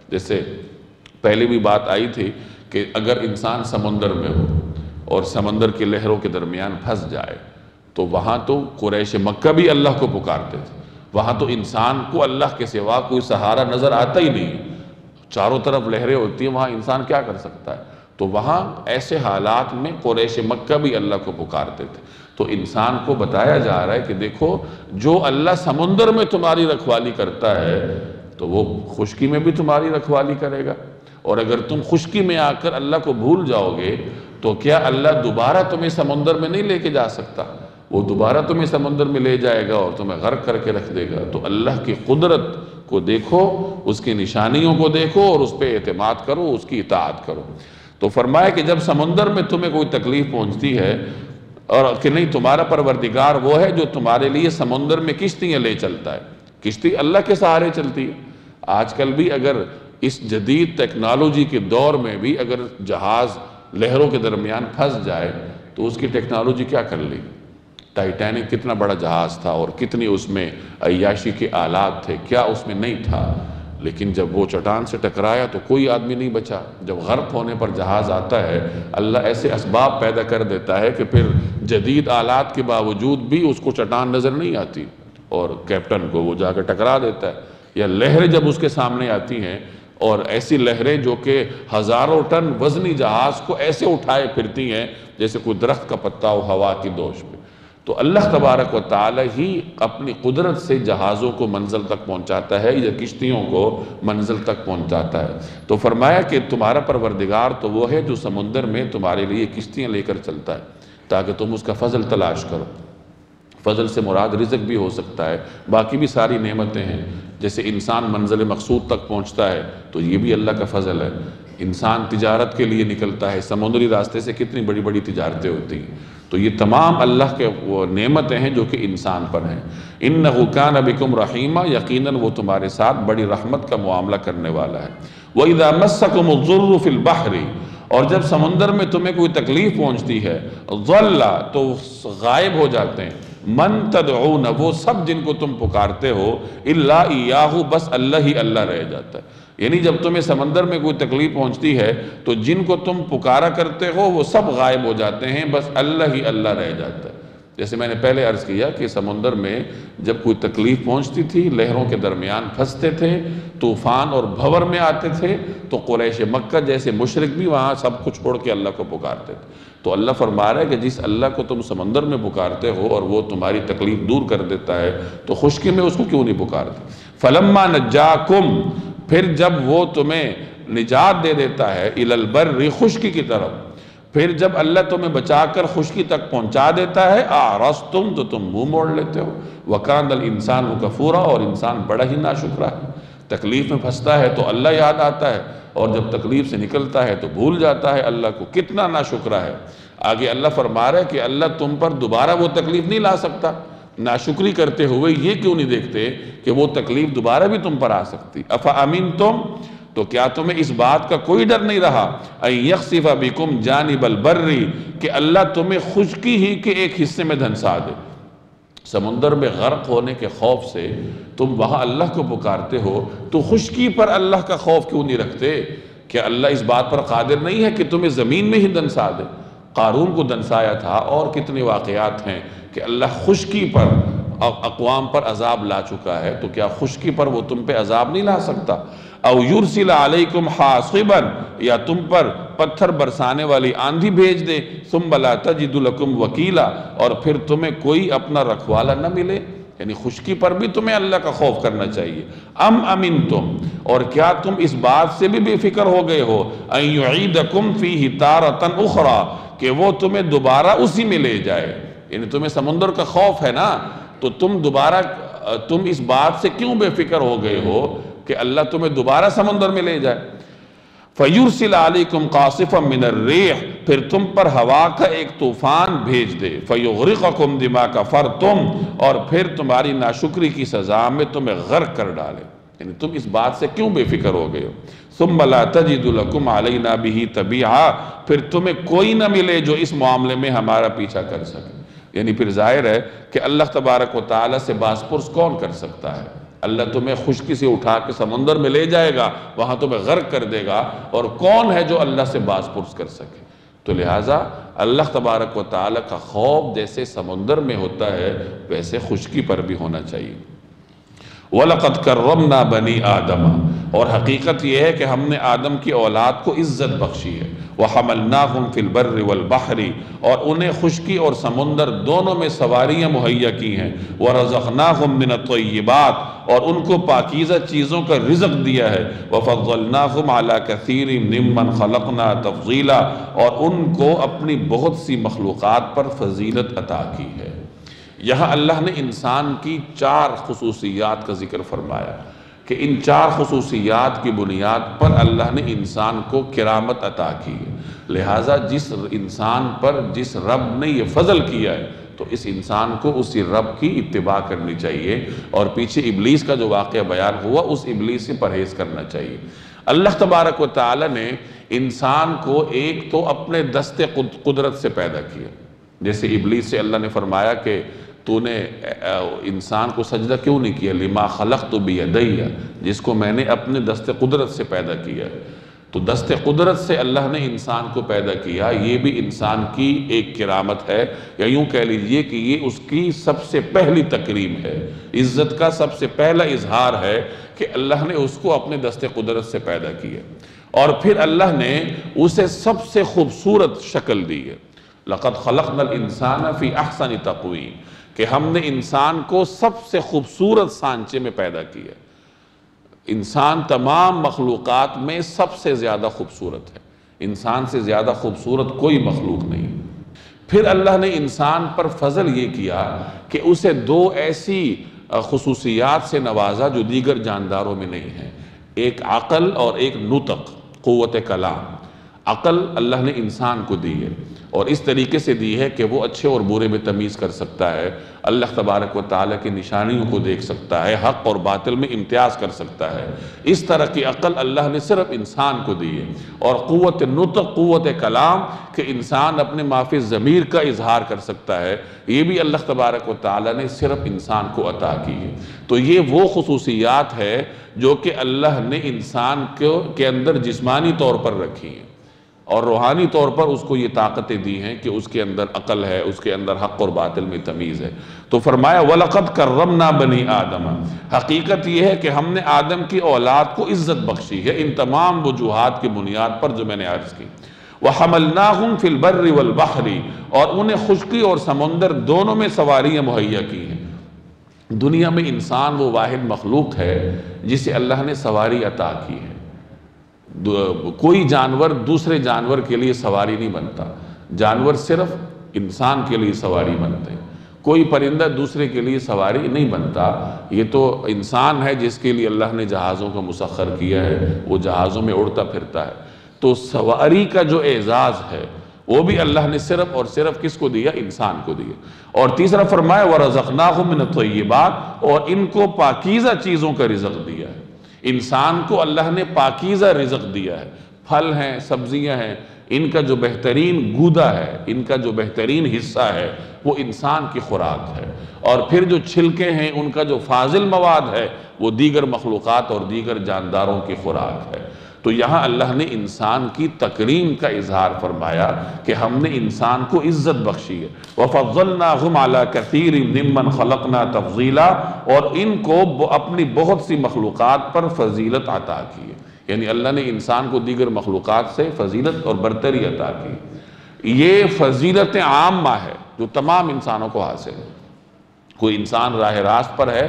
جیسے پہلے بھی بات آئی تھی کہ اگر انسان سمندر میں ہو اور سمندر کی لہروں کے درمیان پھنس جائے تو وہاں تو قریش مکہ بھی اللہ کو پکارتے تھے، وہاں تو انسان کو اللہ کے سوا کوئی سہارا نظر آتا ہی نہیں، چاروں طرف لہریں ہوتی ہیں، وہاں انسان کیا کر سکتا ہے؟ تو وہاں ایسے حالات میں قریش مکہ بھی اللہ کو پکارتے تھے۔ تو انسان کو بتایا جا رہا ہے کہ دیکھو جو اللہ سمندر میں تمہاری رکھوالی کرتا ہے تو وہ خشکی میں بھی تمہاری رکھوالی کرے گا، اور اگر تم خشکی میں آ کر اللہ کو بھول جاؤ گے تو کیا اللہ دوبارہ تمہیں سمندر میں نہیں لے کے جا سکتا؟ وہ دوبارہ تمہیں سمندر میں لے جائے گا اور تمہیں غرق کر کے رکھ دے گا۔ تو اللہ کی قدرت کو دیکھو، اس کی نشانیوں کو دیکھو اور اس پہ اعتماد کرو، اس کی اطاعت کرو۔ تو فرمایا کہ جب سمندر میں تمہیں کوئی تکلیف پہنچتی ہے اور کہ نہیں، تمہارا پروردگار وہ ہے جو تمہارے لیے سمندر میں کشتیاں لے چلتا ہے، کشتی اللہ کے سہارے چلتی ہے۔ آج کل بھی اگر اس جدید ٹیکنالوجی کے دور میں بھی اگر جہاز لہروں کے درمیان پھنس جائے تو اس کی ٹیکنالوجی کیا کر لی؟ ٹائٹینک کتنا بڑا جہاز تھا اور کتنی اس میں عیاشی کے آلات تھے، کیا اس میں نہیں تھا؟ لیکن جب وہ چٹان سے ٹکرایا تو کوئی آدمی نہیں بچا۔ جب غرق ہونے پر جہاز آتا ہے، اللہ ایسے اسباب پیدا کر دیتا ہے کہ پھر جدید آلات کے باوجود بھی اس کو چٹان نظر نہیں آتی اور کیپٹن کو وہ جا کے ٹکرا دیتا ہے۔ یا لہریں جب اس کے سامنے آتی ہیں، اور ایسی لہریں جو کہ ہزاروں ٹن وزنی جہاز کو ایسے اٹھائے پھرتی ہیں جیسے کوئی درخت کا پتا ہو ہوا کی دوش پہ، تو اللہ تبارک و تعالی ہی اپنی قدرت سے جہازوں کو منزل تک پہنچاتا ہے یا کشتیوں کو منزل تک پہنچاتا ہے۔ تو فرمایا کہ تمہارا پروردگار تو وہ ہے جو سمندر میں تمہارے لیے کشتیاں لے کر چلتا ہے تاکہ تم اس کا فضل تلاش کرو۔ فضل سے مراد رزق بھی ہو سکتا ہے، باقی بھی ساری نعمتیں ہیں۔ جیسے انسان منزل مقصود تک پہنچتا ہے تو یہ بھی اللہ کا فضل ہے۔ انسان تجارت کے لیے نکلتا ہے، سمندری راستے سے کتنی بڑی بڑی تجارتیں ہوتی ہیں، تو یہ تمام اللہ کے وہ نعمتیں ہیں جو کہ انسان پر ہیں۔ اِنَّهُ كَانَ بِكُمْ رَحِيمًا، یقیناً وہ تمہارے ساتھ بڑی رحمت کا معاملہ کرنے والا ہے۔ وَإِذَا مَسَّكُمُ الضُّرُّ فِي الْبَحْرِ، اور جب سمندر میں تمہیں کوئی تکلیف پہنچتی ہے، ضَلَّ، تو غائب ہو جاتے ہیں، مَن تَدْعُونَ، وہ سب جن کو تم پکارتے ہو، إِلَّا إِيَّاهُ، بس اللہ ہی اللہ رہ جاتا ہے۔ یعنی جب تمہیں سمندر میں کوئی تکلیف پہنچتی ہے تو جن کو تم پکارا کرتے ہو وہ سب غائب ہو جاتے ہیں، بس اللہ ہی اللہ رہ جاتا ہے۔ جیسے میں نے پہلے عرض کیا کہ سمندر میں جب کوئی تکلیف پہنچتی تھی، لہروں کے درمیان پھنستے تھے، طوفان اور بھور میں آتے تھے، تو قریش مکہ جیسے مشرک بھی وہاں سب کچھ چھوڑ کے اللہ کو پکارتے تھے۔ تو اللہ فرما رہا ہے کہ جس اللہ کو تم سمندر میں پکارتے ہو اور وہ تمہاری تکلیف دور کر دیتا ہے تو خشکی میں اس کو کیوں نہیں پکارتے؟ فَلَمَّا نَجَّاكُمْ، پھر جب وہ تمہیں نجات دے دیتا ہے، اِلَى الْبَرِّ، خشکی کی طرف، پھر جب اللہ تمہیں بچا کر خشکی تک پہنچا دیتا ہے، أَعْرَضْتُمْ، تو تم منہ موڑ لیتے ہو، وَكَانَ الْإِنسَانُ كَفُورًا، اور انسان بڑا ہی ناشکرا ہے۔ تکلیف میں پھنستا ہے تو اللہ یاد آتا ہے، اور جب تکلیف سے نکلتا ہے تو بھول جاتا ہے اللہ کو، کتنا ناشکرا ہے۔ آگے اللہ فرما رہا ہے کہ اللہ تم پر دوبارہ وہ تکلیف نہیں لا سکتا، ناشکری کرتے ہوئے یہ کیوں نہیں دیکھتے کہ وہ تکلیف دوبارہ بھی تم پر آ سکتی؟ أَفَأَمِنْتُمْ، تو کیا تمہیں اس بات کا کوئی ڈر نہیں رہا، أَن يَخْسِفَ بِكُمْ جَانِبَ الْبَرِّ، کہ اللہ تمہیں خشکی ہی کے ایک حصے میں دھنسا دے۔ سمندر میں غرق ہونے کے خوف سے تم وہاں اللہ کو پکارتے ہو، تو خشکی پر اللہ کا خوف کیوں نہیں رکھتے؟ کیا اللہ اس بات پر قادر نہیں ہے کہ تمہیں زمین میں ہی دھنسا دے؟ قارون کو دھنسایا تھا، اور کتنے واقعات ہیں کہ اللہ خشکی پر اقوام پر عذاب لا چکا ہے، تو کیا خشکی پر وہ تم پہ عذاب نہیں لا سکتا؟ او یرسل علیکم حاصبا، یا تم پر پتھر برسانے والی آندھی بھیج دے، ثم لا تجد لکم وکیلا، اور پھر تمہیں کوئی اپنا رکھوالا نہ ملے۔ یعنی خشکی پر بھی تمہیں اللہ کا خوف کرنا چاہیے۔ ام امنتم، اور کیا تم اس بات سے بھی بے فکر ہو گئے ہو، ان یعیدکم فیہ تارۃ اخری، کہ وہ تمہیں دوبارہ اسی میں لے جائے؟ یعنی تمہیں سمندر کا خوف ہے نا، تو تم دوبارہ تم اس بات سے کیوں بے فکر ہو گئے ہو کہ اللہ تمہیں دوبارہ سمندر میں لے جائے؟ فَيُرْسِلَ عَلَيْكُمْ قَاصِفًا مِّنَ الرِّيحِ، پھر تم پر ہوا کا ایک طوفان بھیج دے، فَيُغْرِقَكُمْ بِمَا كَفَرْتُمْ، اور پھر تمہاری ناشکری کی سزا میں تمہیں غرق کر ڈالے۔ یعنی تم اس بات سے کیوں بے فکر ہو گئے ہو؟ ثُمَّ لَا تَجِدُ لَكُمْ عَلَيْنَا بِهِ تَبِيعًا، پھر تمہیں کوئی نہ ملے جو اس معاملے میں ہمارا پیچھا کر سکے۔ یعنی پھر ظاہر ہے کہ اللہ تبارک و تعالیٰ سے باز پرس کون کر سکتا ہے؟ اللہ تمہیں خشکی سے اٹھا کے سمندر میں لے جائے گا، وہاں تمہیں غرق کر دے گا، اور کون ہے جو اللہ سے باز پرس کر سکے؟ تو لہٰذا اللہ تبارک و تعالیٰ کا خوف جیسے سمندر میں ہوتا ہے ویسے خشکی پر بھی ہونا چاہیے۔ وَلَقَدْ كَرَّمْنَا بَنِي آدَمَ، اور حقیقت یہ ہے کہ ہم نے آدم کی اولاد کو عزت بخشی ہے۔ وَحَمَلْنَاهُمْ فِي الْبَرِّ وَالْبَحْرِ، اور انہیں خشکی اور سمندر دونوں میں سواریاں مہیا کی ہیں۔ وَرَزَقْنَاهُمْ مِنَ الطَّيِّبَاتِ، اور ان کو پاکیزہ چیزوں کا رزق دیا ہے۔ وَفَضَّلْنَاهُمْ عَلَى كَثِيرٍ مِّمَّنْ خَلَقْنَا تَفْضِيلًا، اور ان کو اپنی بہت سی مخلوقات پر فضیلت عطا کی ہے۔ یہاں اللہ نے انسان کی 4 خصوصیات کا ذکر فرمایا کہ ان 4 خصوصیات کی بنیاد پر اللہ نے انسان کو کرامت عطا کی ہے۔ لہٰذا جس انسان پر جس رب نے یہ فضل کیا ہے تو اس انسان کو اسی رب کی اتباع کرنی چاہیے، اور پیچھے ابلیس کا جو واقعہ بیان ہوا اس ابلیس سے پرہیز کرنا چاہیے۔ اللہ تبارک و تعالی نے انسان کو ایک تو اپنے دست قدرت سے پیدا کیا، جیسے ابلیس سے اللہ نے فرمایا کہ تو نے انسان کو سجدہ کیوں نہیں کیا؟ لما خلقت بیدی، جس کو میں نے اپنے دست قدرت سے پیدا کیا۔ تو دست قدرت سے اللہ نے انسان کو پیدا کیا، یہ بھی انسان کی ایک کرامت ہے، یا یوں کہہ لیجئے کہ یہ اس کی سب سے پہلی تکریم ہے، عزت کا سب سے پہلا اظہار ہے کہ اللہ نے اس کو اپنے دست قدرت سے پیدا کیا، اور پھر اللہ نے اسے سب سے خوبصورت شکل دی ہے۔ لَقَدْ خَلَقْنَا الْإِنسَانَ فِي أَحْسَنِ تَقْوِيمٍ، کہ ہم نے انسان کو سب سے خوبصورت سانچے میں پیدا کیا۔ انسان تمام مخلوقات میں سب سے زیادہ خوبصورت ہے، انسان سے زیادہ خوبصورت کوئی مخلوق نہیں۔ پھر اللہ نے انسان پر فضل یہ کیا کہ اسے 2 ایسی خصوصیات سے نوازا جو دیگر جانداروں میں نہیں ہیں، ایک عقل اور ایک نطق، قوت کلام۔ عقل اللہ نے انسان کو دی ہے، اور اس طریقے سے دی ہے کہ وہ اچھے اور برے میں تمیز کر سکتا ہے، اللہ تبارک و تعالیٰ کی نشانیوں کو دیکھ سکتا ہے، حق اور باطل میں امتیاز کر سکتا ہے۔ اس طرح کی عقل اللہ نے صرف انسان کو دی ہے، اور قوت نطق، قوت کلام، کہ انسان اپنے ما فی الضمیر کا اظہار کر سکتا ہے، یہ بھی اللہ تبارک و تعالیٰ نے صرف انسان کو عطا کی ہے۔ تو یہ وہ خصوصیات ہے جو کہ اللہ نے انسان کے اندر جسمانی طور پر رکھی ہیں، اور روحانی طور پر اس کو یہ طاقتیں دی ہیں کہ اس کے اندر عقل ہے، اس کے اندر حق اور باطل میں تمیز ہے۔ تو فرمایا وَلَقَدْ كَرَّمْنَا بَنِي آدَمَ، حقیقت یہ ہے کہ ہم نے آدم کی اولاد کو عزت بخشی ہے ان تمام وجوہات کی بنیاد پر جو میں نے عرض کی۔ وَحَمَلْنَاهُمْ فِي الْبَرِّ وَالْبَحْرِ، اور انہیں خشکی اور سمندر دونوں میں سواریاں مہیا کی ہیں۔ دنیا میں انسان وہ واحد مخلوق ہے جسے اللہ نے سواری عطا کی ہے۔ کوئی جانور دوسرے جانور کے لیے سواری نہیں بنتا، جانور صرف انسان کے لیے سواری بنتے ہیں، کوئی پرندہ دوسرے کے لیے سواری نہیں بنتا۔ یہ تو انسان ہے جس کے لیے اللہ نے جہازوں کو مسخر کیا ہے، وہ جہازوں میں اڑتا پھرتا ہے۔ تو سواری کا جو اعزاز ہے وہ بھی اللہ نے صرف اور صرف کس کو دیا؟ انسان کو دیا۔ اور تیسرا فرمایا وَرَزَقْنَاهُمْ مِنَ الطَّيِّبَاتِ، اور ان کو پاکیزہ چیزوں کا رزق دیا ہے۔ انسان کو اللہ نے پاکیزہ رزق دیا ہے، پھل ہیں، سبزیاں ہیں، ان کا جو بہترین گودا ہے، ان کا جو بہترین حصہ ہے وہ انسان کی خوراک ہے، اور پھر جو چھلکے ہیں ان کا جو فاضل مواد ہے وہ دیگر مخلوقات اور دیگر جانداروں کی خوراک ہے۔ تو یہاں اللہ نے انسان کی تکریم کا اظہار فرمایا کہ ہم نے انسان کو عزت بخشی ہے۔ وَفَضَّلْنَاهُمْ عَلَى كَثِيرٍ مِّمَّنْ خَلَقْنَا تَفْضِيلًا، اور ان کو اپنی بہت سی مخلوقات پر فضیلت عطا کی ہے، یعنی اللہ نے انسان کو دیگر مخلوقات سے فضیلت اور برتری عطا کی۔ یہ فضیلت عامہ ہے جو تمام انسانوں کو حاصل ہے۔ کوئی انسان راہ راست پر ہے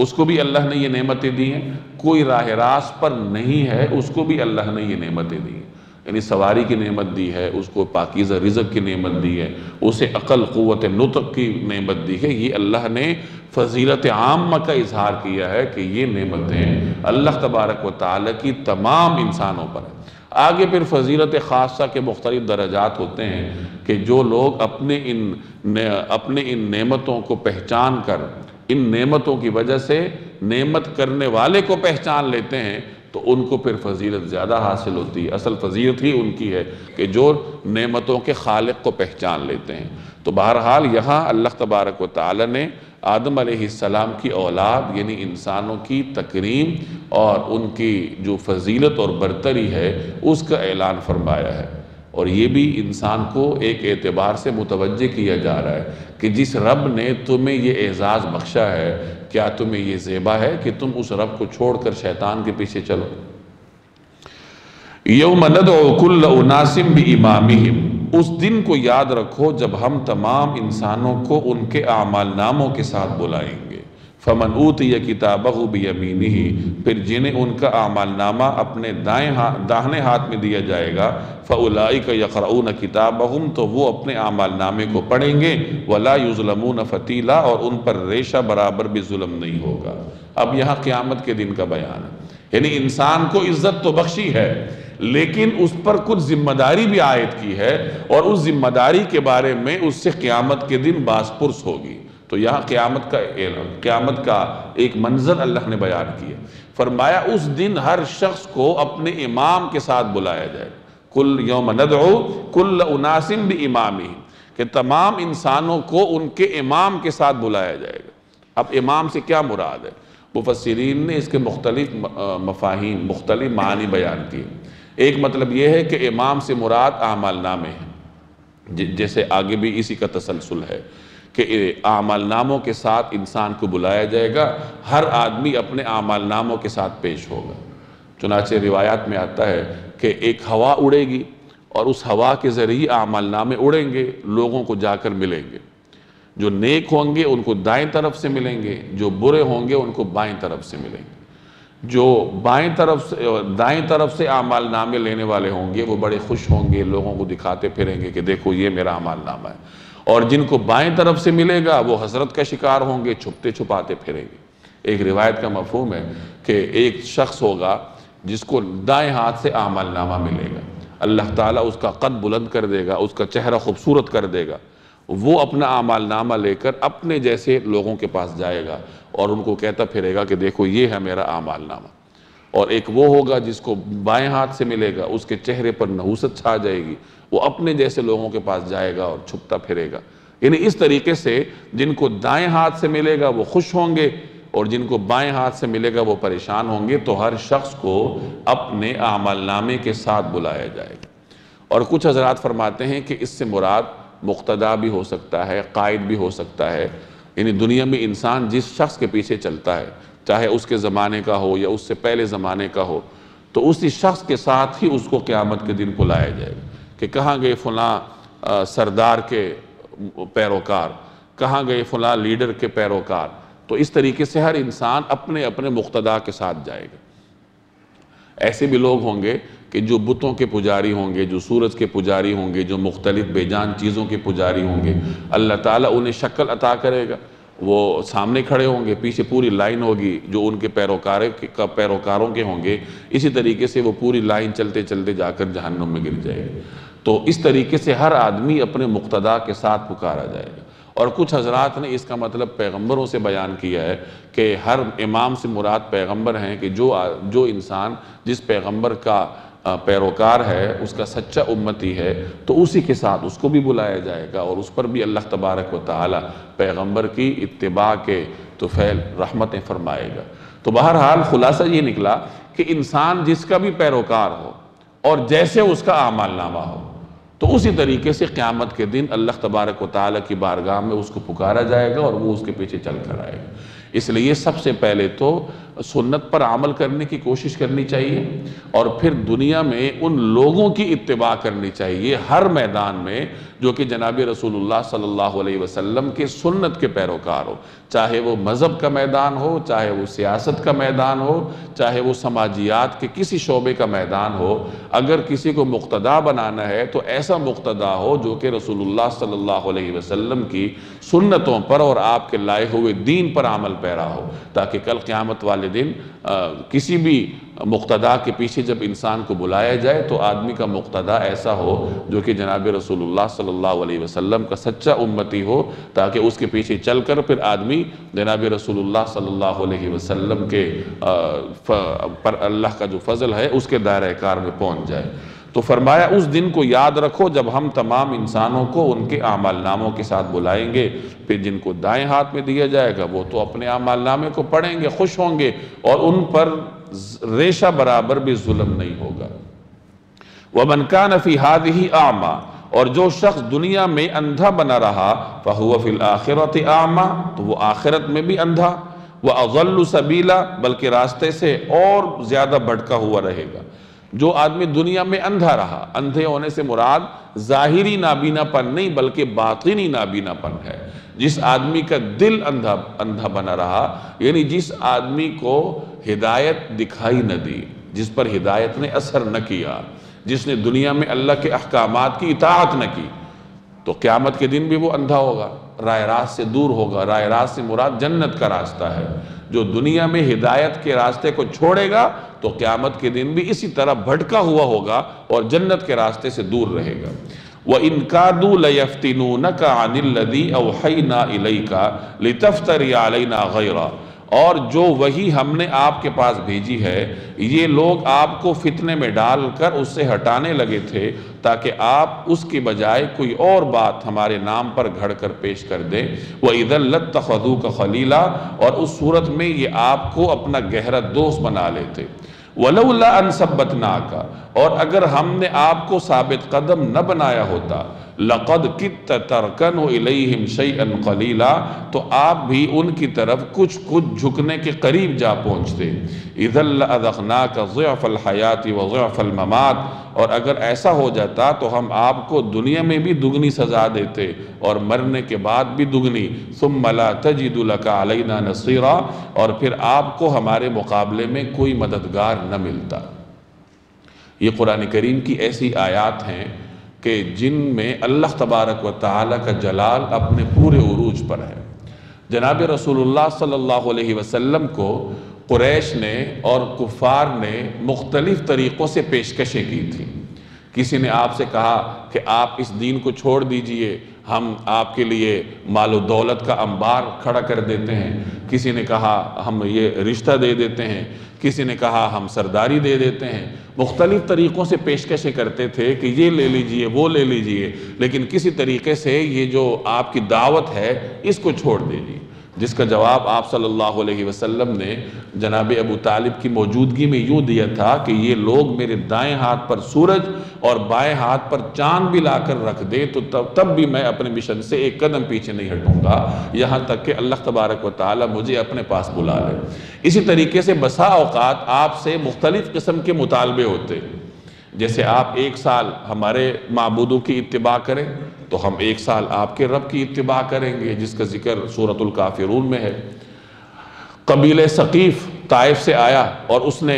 اس کو بھی اللہ نے یہ نعمتیں دی ہیں، کوئی راہ راست پر نہیں ہے اس کو بھی اللہ نے یہ نعمتیں دی ہیں، یعنی سواری کی نعمت دی ہے، اس کو پاکیزہ رزق کی نعمت دی ہے، اسے عقل، قوت نطق کی نعمت دی ہے۔ یہ اللہ نے فضیلت عامہ کا اظہار کیا ہے کہ یہ نعمتیں اللہ تبارک و تعالیٰ کی تمام انسانوں پر ہیں۔ آگے پھر فضیلت خاصہ کے مختلف درجات ہوتے ہیں کہ جو لوگ اپنے ان نعمتوں کو پہچان کر ان نعمتوں کی وجہ سے نعمت کرنے والے کو پہچان لیتے ہیں تو ان کو پھر فضیلت زیادہ حاصل ہوتی ہے۔ اصل فضیلت ہی ان کی ہے کہ جو نعمتوں کے خالق کو پہچان لیتے ہیں۔ تو بہرحال یہاں اللہ تبارک و تعالی نے آدم علیہ السلام کی اولاد یعنی انسانوں کی تکریم اور ان کی جو فضیلت اور برتری ہے اس کا اعلان فرمایا ہے، اور یہ بھی انسان کو ایک اعتبار سے متوجہ کیا جا رہا ہے کہ جس رب نے تمہیں یہ اعزاز بخشا ہے، کیا تمہیں یہ زیبا ہے کہ تم اس رب کو چھوڑ کر شیطان کے پیچھے چلو؟ یوم ندعو کل اناس بامامہم، اس دن کو یاد رکھو جب ہم تمام انسانوں کو ان کے اعمال ناموں کے ساتھ بلائیں گے۔ فمن اوتی کتابہ بیمینہ، پھر جنہیں ان کا اعمال نامہ اپنے داہنے ہاتھ میں دیا جائے گا، فاولئک یقرؤون کتابہم، تو وہ اپنے اعمال نامے کو پڑھیں گے، ولا یظلمون فتیلا، اور ان پر ریشہ برابر بھی ظلم نہیں ہوگا۔ اب یہاں قیامت کے دن کا بیان ہے، یعنی انسان کو عزت تو بخشی ہے لیکن اس پر کچھ ذمہ داری بھی عائد کی ہے، اور اس ذمہ داری کے بارے میں اس سے قیامت کے دن باز پرس ہوگی۔ تو یہاں قیامت کا ایک منظر اللہ نے بیان کیا، فرمایا اس دن ہر شخص کو اپنے امام کے ساتھ بلایا جائے گا۔ کل یوم ندعو کل اناس بامامہم، کہ تمام انسانوں کو ان کے امام کے ساتھ بلایا جائے گا۔ اب امام سے کیا مراد ہے؟ مفسرین نے اس کے مختلف مفاہیم، مختلف معنی بیان کیے۔ ایک مطلب یہ ہے کہ امام سے مراد اعمال نامے ہیں، جیسے آگے بھی اسی کا تسلسل ہے کہ اعمال ناموں کے ساتھ انسان کو بلایا جائے گا، ہر آدمی اپنے اعمال ناموں کے ساتھ پیش ہوگا۔ چنانچہ روایات میں آتا ہے کہ ایک ہوا اڑے گی اور اس ہوا کے ذریعے اعمال نامے اڑیں گے، لوگوں کو جا کر ملیں گے۔ جو نیک ہوں گے ان کو دائیں طرف سے ملیں گے، جو برے ہوں گے ان کو بائیں طرف سے ملیں گے۔ جو دائیں طرف سے اعمال نامے لینے والے ہوں گے وہ بڑے خوش ہوں گے، لوگوں کو دکھاتے پھریں گے کہ دیکھو یہ میرا اعمال نامہ ہے، اور جن کو بائیں طرف سے ملے گا وہ حسرت کا شکار ہوں گے، چھپتے چھپاتے پھریں گے۔ ایک روایت کا مفہوم ہے کہ ایک شخص ہوگا جس کو دائیں ہاتھ سے اعمال نامہ ملے گا، اللہ تعالیٰ اس کا قد بلند کر دے گا، اس کا چہرہ خوبصورت کر دے گا، وہ اپنا اعمال نامہ لے کر اپنے جیسے لوگوں کے پاس جائے گا اور ان کو کہتا پھرے گا کہ دیکھو یہ ہے میرا اعمال نامہ۔ اور ایک وہ ہوگا جس کو بائیں ہاتھ سے ملے گا، اس کے چہرے پر نحوست چھا جائے گی، وہ اپنے جیسے لوگوں کے پاس جائے گا اور چھپتا پھرے گا۔ یعنی اس طریقے سے جن کو دائیں ہاتھ سے ملے گا وہ خوش ہوں گے، اور جن کو بائیں ہاتھ سے ملے گا وہ پریشان ہوں گے۔ تو ہر شخص کو اپنے اعمال نامے کے ساتھ بلایا جائے گا۔ اور کچھ حضرات فرماتے ہیں کہ اس سے مراد مقتدی بھی ہو سکتا ہے، قائد بھی ہو سکتا ہے، یعنی دنیا میں انسان جس شخص کے پیچھے چلتا ہے، چاہے اس کے زمانے کا ہو یا اس سے پہلے زمانے کا ہو، تو اسی شخص کے ساتھ ہی اس کو قیامت کے دن بلایا جائے گا کہ کہاں گئے فلاں سردار کے پیروکار، کہاں گئے فلاں لیڈر کے پیروکار۔ تو اس طریقے سے ہر انسان اپنے اپنے مقتدی کے ساتھ جائے گا۔ ایسے بھی لوگ ہوں گے کہ جو بتوں کے پجاری ہوں گے، جو سورج کے پجاری ہوں گے، جو مختلف بے جان چیزوں کے پجاری ہوں گے، اللہ تعالیٰ انہیں شکل عطا کرے گا، وہ سامنے کھڑے ہوں گے، پیچھے پوری لائن ہوگی جو ان کے پیروکاروں کے ہوں گے، اسی طریقے سے وہ پوری لائن چلتے چلتے جا کر جہنم میں گر جائے گی۔ تو اس طریقے سے ہر آدمی اپنے مقتدی کے ساتھ پکارا جائے گا۔ اور کچھ حضرات نے اس کا مطلب پیغمبروں سے بیان کیا ہے کہ ہر امام سے مراد پیغمبر ہیں، کہ جو انسان جس پیغمبر کا پیروکار ہے، اس کا سچا امتی ہے، تو اسی کے ساتھ اس کو بھی بلایا جائے گا، اور اس پر بھی اللہ تبارک و تعالی پیغمبر کی اتباع کے طفیل رحمتیں فرمائے گا۔ تو بہرحال خلاصہ یہ نکلا کہ انسان جس کا بھی پیروکار ہو اور جیسے اس کا اعمال نامہ ہو، تو اسی طریقے سے قیامت کے دن اللہ تبارک و تعالی کی بارگاہ میں اس کو پکارا جائے گا اور وہ اس کے پیچھے چل کر آئے گا۔ اس لیے سب سے پہلے تو سنت پر عمل کرنے کی کوشش کرنی چاہیے، اور پھر دنیا میں ان لوگوں کی اتباع کرنی چاہیے ہر میدان میں جو کہ جناب رسول اللہ صلی اللہ علیہ وسلم کے سنت کے پیروکار ہو، چاہے وہ مذہب کا میدان ہو، چاہے وہ سیاست کا میدان ہو، چاہے وہ سماجیات کے کسی شعبے کا میدان ہو۔ اگر کسی کو مقتدا بنانا ہے تو ایسا مقتدا ہو جو کہ رسول اللہ صلی اللہ علیہ وسلم کی سنتوں پر اور آپ کے لائے ہوئے دین پر عمل پیرا ہو، تاکہ کل قیامت والے دن کسی بھی مقتدا کے پیچھے جب انسان کو بلایا جائے تو آدمی کا مقتدا ایسا ہو جو کہ جناب رسول اللہ صلی اللہ علیہ وسلم کا سچا امتی ہو، تاکہ اس کے پیچھے چل کر پھر آدمی جناب رسول اللہ صلی اللہ علیہ وسلم کے پر اللہ کا جو فضل ہے اس کے دائرہ کار میں پہنچ جائے۔ تو فرمایا اس دن کو یاد رکھو جب ہم تمام انسانوں کو ان کے اعمال ناموں کے ساتھ بلائیں گے، پھر جن کو دائیں ہاتھ میں دیا جائے گا وہ تو اپنے اعمال نامے کو پڑھیں گے، خوش ہوں گے، اور ان پر ریشہ برابر بھی ظلم نہیں ہوگا۔ وَمَنْ كَانَ فِي هَذِهِ أَعْمَى، اور جو شخص دنیا میں اندھا بنا رہا فَهُوَ فِي الْآخِرَةِ أَعْمَى، تو وہ آخرت میں بھی اندھا، وَأَضَلُّ سَبِيلًا، بلکہ راستے سے اور زیادہ بھٹکا ہوا رہے گا۔ جو آدمی دنیا میں اندھا رہا، اندھے ہونے سے مراد ظاہری نابینا پن نہیں بلکہ باطنی نابینا پن ہے۔ جس آدمی کا دل اندھا بنا رہا، یعنی جس آدمی کو ہدایت دکھائی نہ دی، جس پر ہدایت نے اثر نہ کیا، جس نے دنیا میں اللہ کے احکامات کی اطاعت نہ کی، تو قیامت کے دن بھی وہ اندھا ہوگا، راہ راست سے دور ہوگا۔ راہ راست سے مراد جنت کا راستہ ہے۔ جو دنیا میں ہدایت کے راستے کو چھوڑے گا تو قیامت کے دن بھی اسی طرح بھٹکا ہوا ہوگا اور جنت کے راستے سے دور رہے گا۔ وَإِن كَادُوا لَيَفْتِنُونَكَ عَنِ الَّذِي أَوْحَيْنَا إِلَيْكَ لِتَفْتَرِيَ عَلَيْنَا غَيْرًا، اور جو وحی ہم نے آپ کے پاس بھیجی ہے یہ لوگ آپ کو فتنے میں ڈال کر اس سے ہٹانے لگے تھے تاکہ آپ اس کی بجائے کوئی اور بات ہمارے نام پر گھڑ کر پیش کر دیں۔ وَإِذًا لَاتَّخَذُوكَ خَلِيلًا، اور اس صورت میں یہ آپ کو اپنا گہرا دوست بنا لیتے۔ وَلَوْلَا أَن ثَبَّتْنَاكَ، اور اگر ہم نے آپ کو ثابت قدم نہ بنایا ہوتا، لَقَدْ كِدْتَ تَرْكَنُ إِلَيْهِمْ شَيْئًا قَلِيلًا، تو آپ بھی ان کی طرف کچھ جھکنے کے قریب جا پہنچتے۔ إِذًا لَأَذَقْنَاكَ ضِعْفَ الْحَيَاةِ وَضِعْفَ الْمَمَاتِ، اور اگر ایسا ہو جاتا تو ہم آپ کو دنیا میں بھی دگنی سزا دیتے اور مرنے کے بعد بھی دگنی۔ ثُمَّ لَا تَجِدُ لَكَ عَلَيْنَا نَصِيرًا، اور پھر آپ کو ہمارے مقابلے میں کوئی مددگار نہ ملتا۔ یہ قرآن کریم کی ایسی آیات ہیں کہ جن میں اللہ تبارک و تعالیٰ کا جلال اپنے پورے عروج پر ہے۔ جناب رسول اللہ صلی اللہ علیہ وسلم کو قریش نے اور کفار نے مختلف طریقوں سے پیشکشیں کی تھی۔ کسی نے آپ سے کہا کہ آپ اس دین کو چھوڑ دیجئے، ہم آپ کے لیے مال و دولت کا انبار کھڑا کر دیتے ہیں۔ کسی نے کہا ہم یہ رشتہ دے دیتے ہیں، کسی نے کہا ہم سرداری دے دیتے ہیں۔ مختلف طریقوں سے پیشکشیں کرتے تھے کہ یہ لے لیجئے وہ لے لیجئے، لیکن کسی طریقے سے یہ جو آپ کی دعوت ہے اس کو چھوڑ دیجئے۔ جس کا جواب آپ صلی اللہ علیہ وسلم نے جناب ابو طالب کی موجودگی میں یوں دیا تھا کہ یہ لوگ میرے دائیں ہاتھ پر سورج اور بائیں ہاتھ پر چاند بھی لا کر رکھ دے تو تب بھی میں اپنے مشن سے ایک قدم پیچھے نہیں ہٹوں گا، یہاں تک کہ اللہ تبارک و تعالی مجھے اپنے پاس بلا لے۔ اسی طریقے سے بسا اوقات آپ سے مختلف قسم کے مطالبے ہوتے، جیسے آپ ایک سال ہمارے معبودوں کی اتباع کریں تو ہم ایک سال آپ کے رب کی اتباع کریں گے، جس کا ذکر سورۃ الکافرون میں ہے۔ قبیلہ ثقیف طائف سے آیا اور اس نے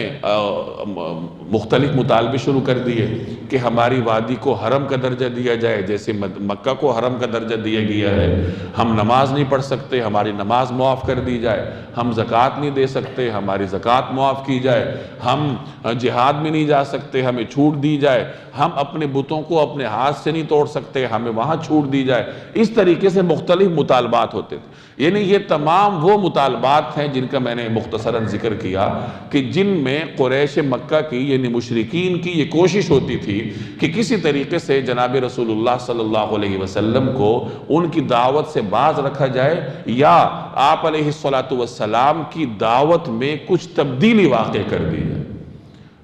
مختلف مطالبے شروع کر دیے کہ ہماری وادی کو حرم کا درجہ دیا جائے جیسے مکہ کو حرم کا درجہ دیا گیا ہے، ہم نماز نہیں پڑھ سکتے، ہماری نماز معاف کر دی جائے، ہم زکوٰۃ نہیں دے سکتے، ہماری زکوٰۃ معاف کی جائے، ہم جہاد میں نہیں جا سکتے، ہمیں چھوٹ دی جائے، ہم اپنے بتوں کو اپنے ہاتھ سے نہیں توڑ سکتے، ہمیں وہاں چھوٹ دی جائے۔ اس طریقے سے مختلف مطالبات ہوتے تھے۔ یعنی یہ تمام وہ مطالبات ہیں جن کا میں نے مختصراً ذکر کیا کہ جن میں قریش مکہ کی یعنی مشرکین کی یہ کوشش ہوتی تھی کہ کسی طریقے سے جناب رسول اللہ صلی اللہ علیہ وسلم کو ان کی دعوت سے باز رکھا جائے یا آپ علیہ الصلوۃ والسلام کی دعوت میں کچھ تبدیلی واقع کر دی جائے۔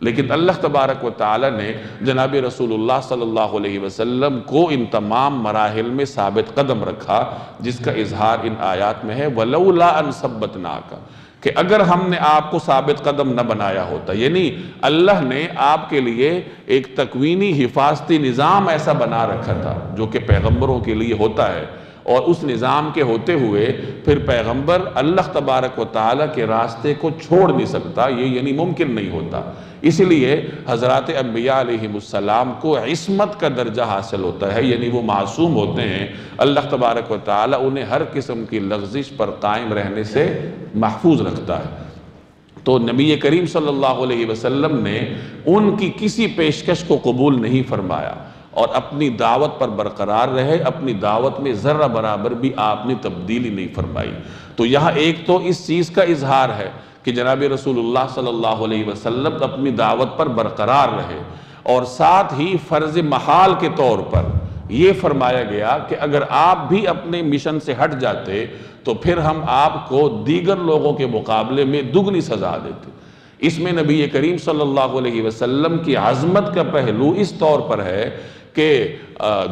لیکن اللہ تبارک و تعالی نے جناب رسول اللہ صلی اللہ علیہ وسلم کو ان تمام مراحل میں ثابت قدم رکھا، جس کا اظہار ان آیات میں ہے وَلَوْلَا أَن ثَبَّتْنَاكَ، کہ اگر ہم نے آپ کو ثابت قدم نہ بنایا ہوتا، یعنی اللہ نے آپ کے لیے ایک تکوینی حفاظتی نظام ایسا بنا رکھا تھا جو کہ پیغمبروں کے لیے ہوتا ہے، اور اس نظام کے ہوتے ہوئے پھر پیغمبر اللہ تبارک و تعالیٰ کے راستے کو چھوڑ نہیں سکتا، یہ یعنی ممکن نہیں ہوتا۔ اس لیے حضرات انبیاء علیہ السلام کو عصمت کا درجہ حاصل ہوتا ہے، یعنی وہ معصوم ہوتے ہیں، اللہ تبارک و تعالیٰ انہیں ہر قسم کی لغزش پر قائم رہنے سے محفوظ رکھتا ہے۔ تو نبی کریم صلی اللہ علیہ وسلم نے ان کی کسی پیشکش کو قبول نہیں فرمایا، اور اپنی دعوت پر برقرار رہے، اپنی دعوت میں ذرہ برابر بھی آپ نے تبدیلی نہیں فرمائی۔ تو یہاں ایک تو اس چیز کا اظہار ہے کہ جناب رسول اللہ صلی اللہ علیہ وسلم اپنی دعوت پر برقرار رہے، اور ساتھ ہی فرض محال کے طور پر یہ فرمایا گیا کہ اگر آپ بھی اپنے مشن سے ہٹ جاتے تو پھر ہم آپ کو دیگر لوگوں کے مقابلے میں دگنی سزا دیتے۔ اس میں نبی کریم صلی اللہ علیہ وسلم کی عظمت کا پہلو اس طور پر ہے کہ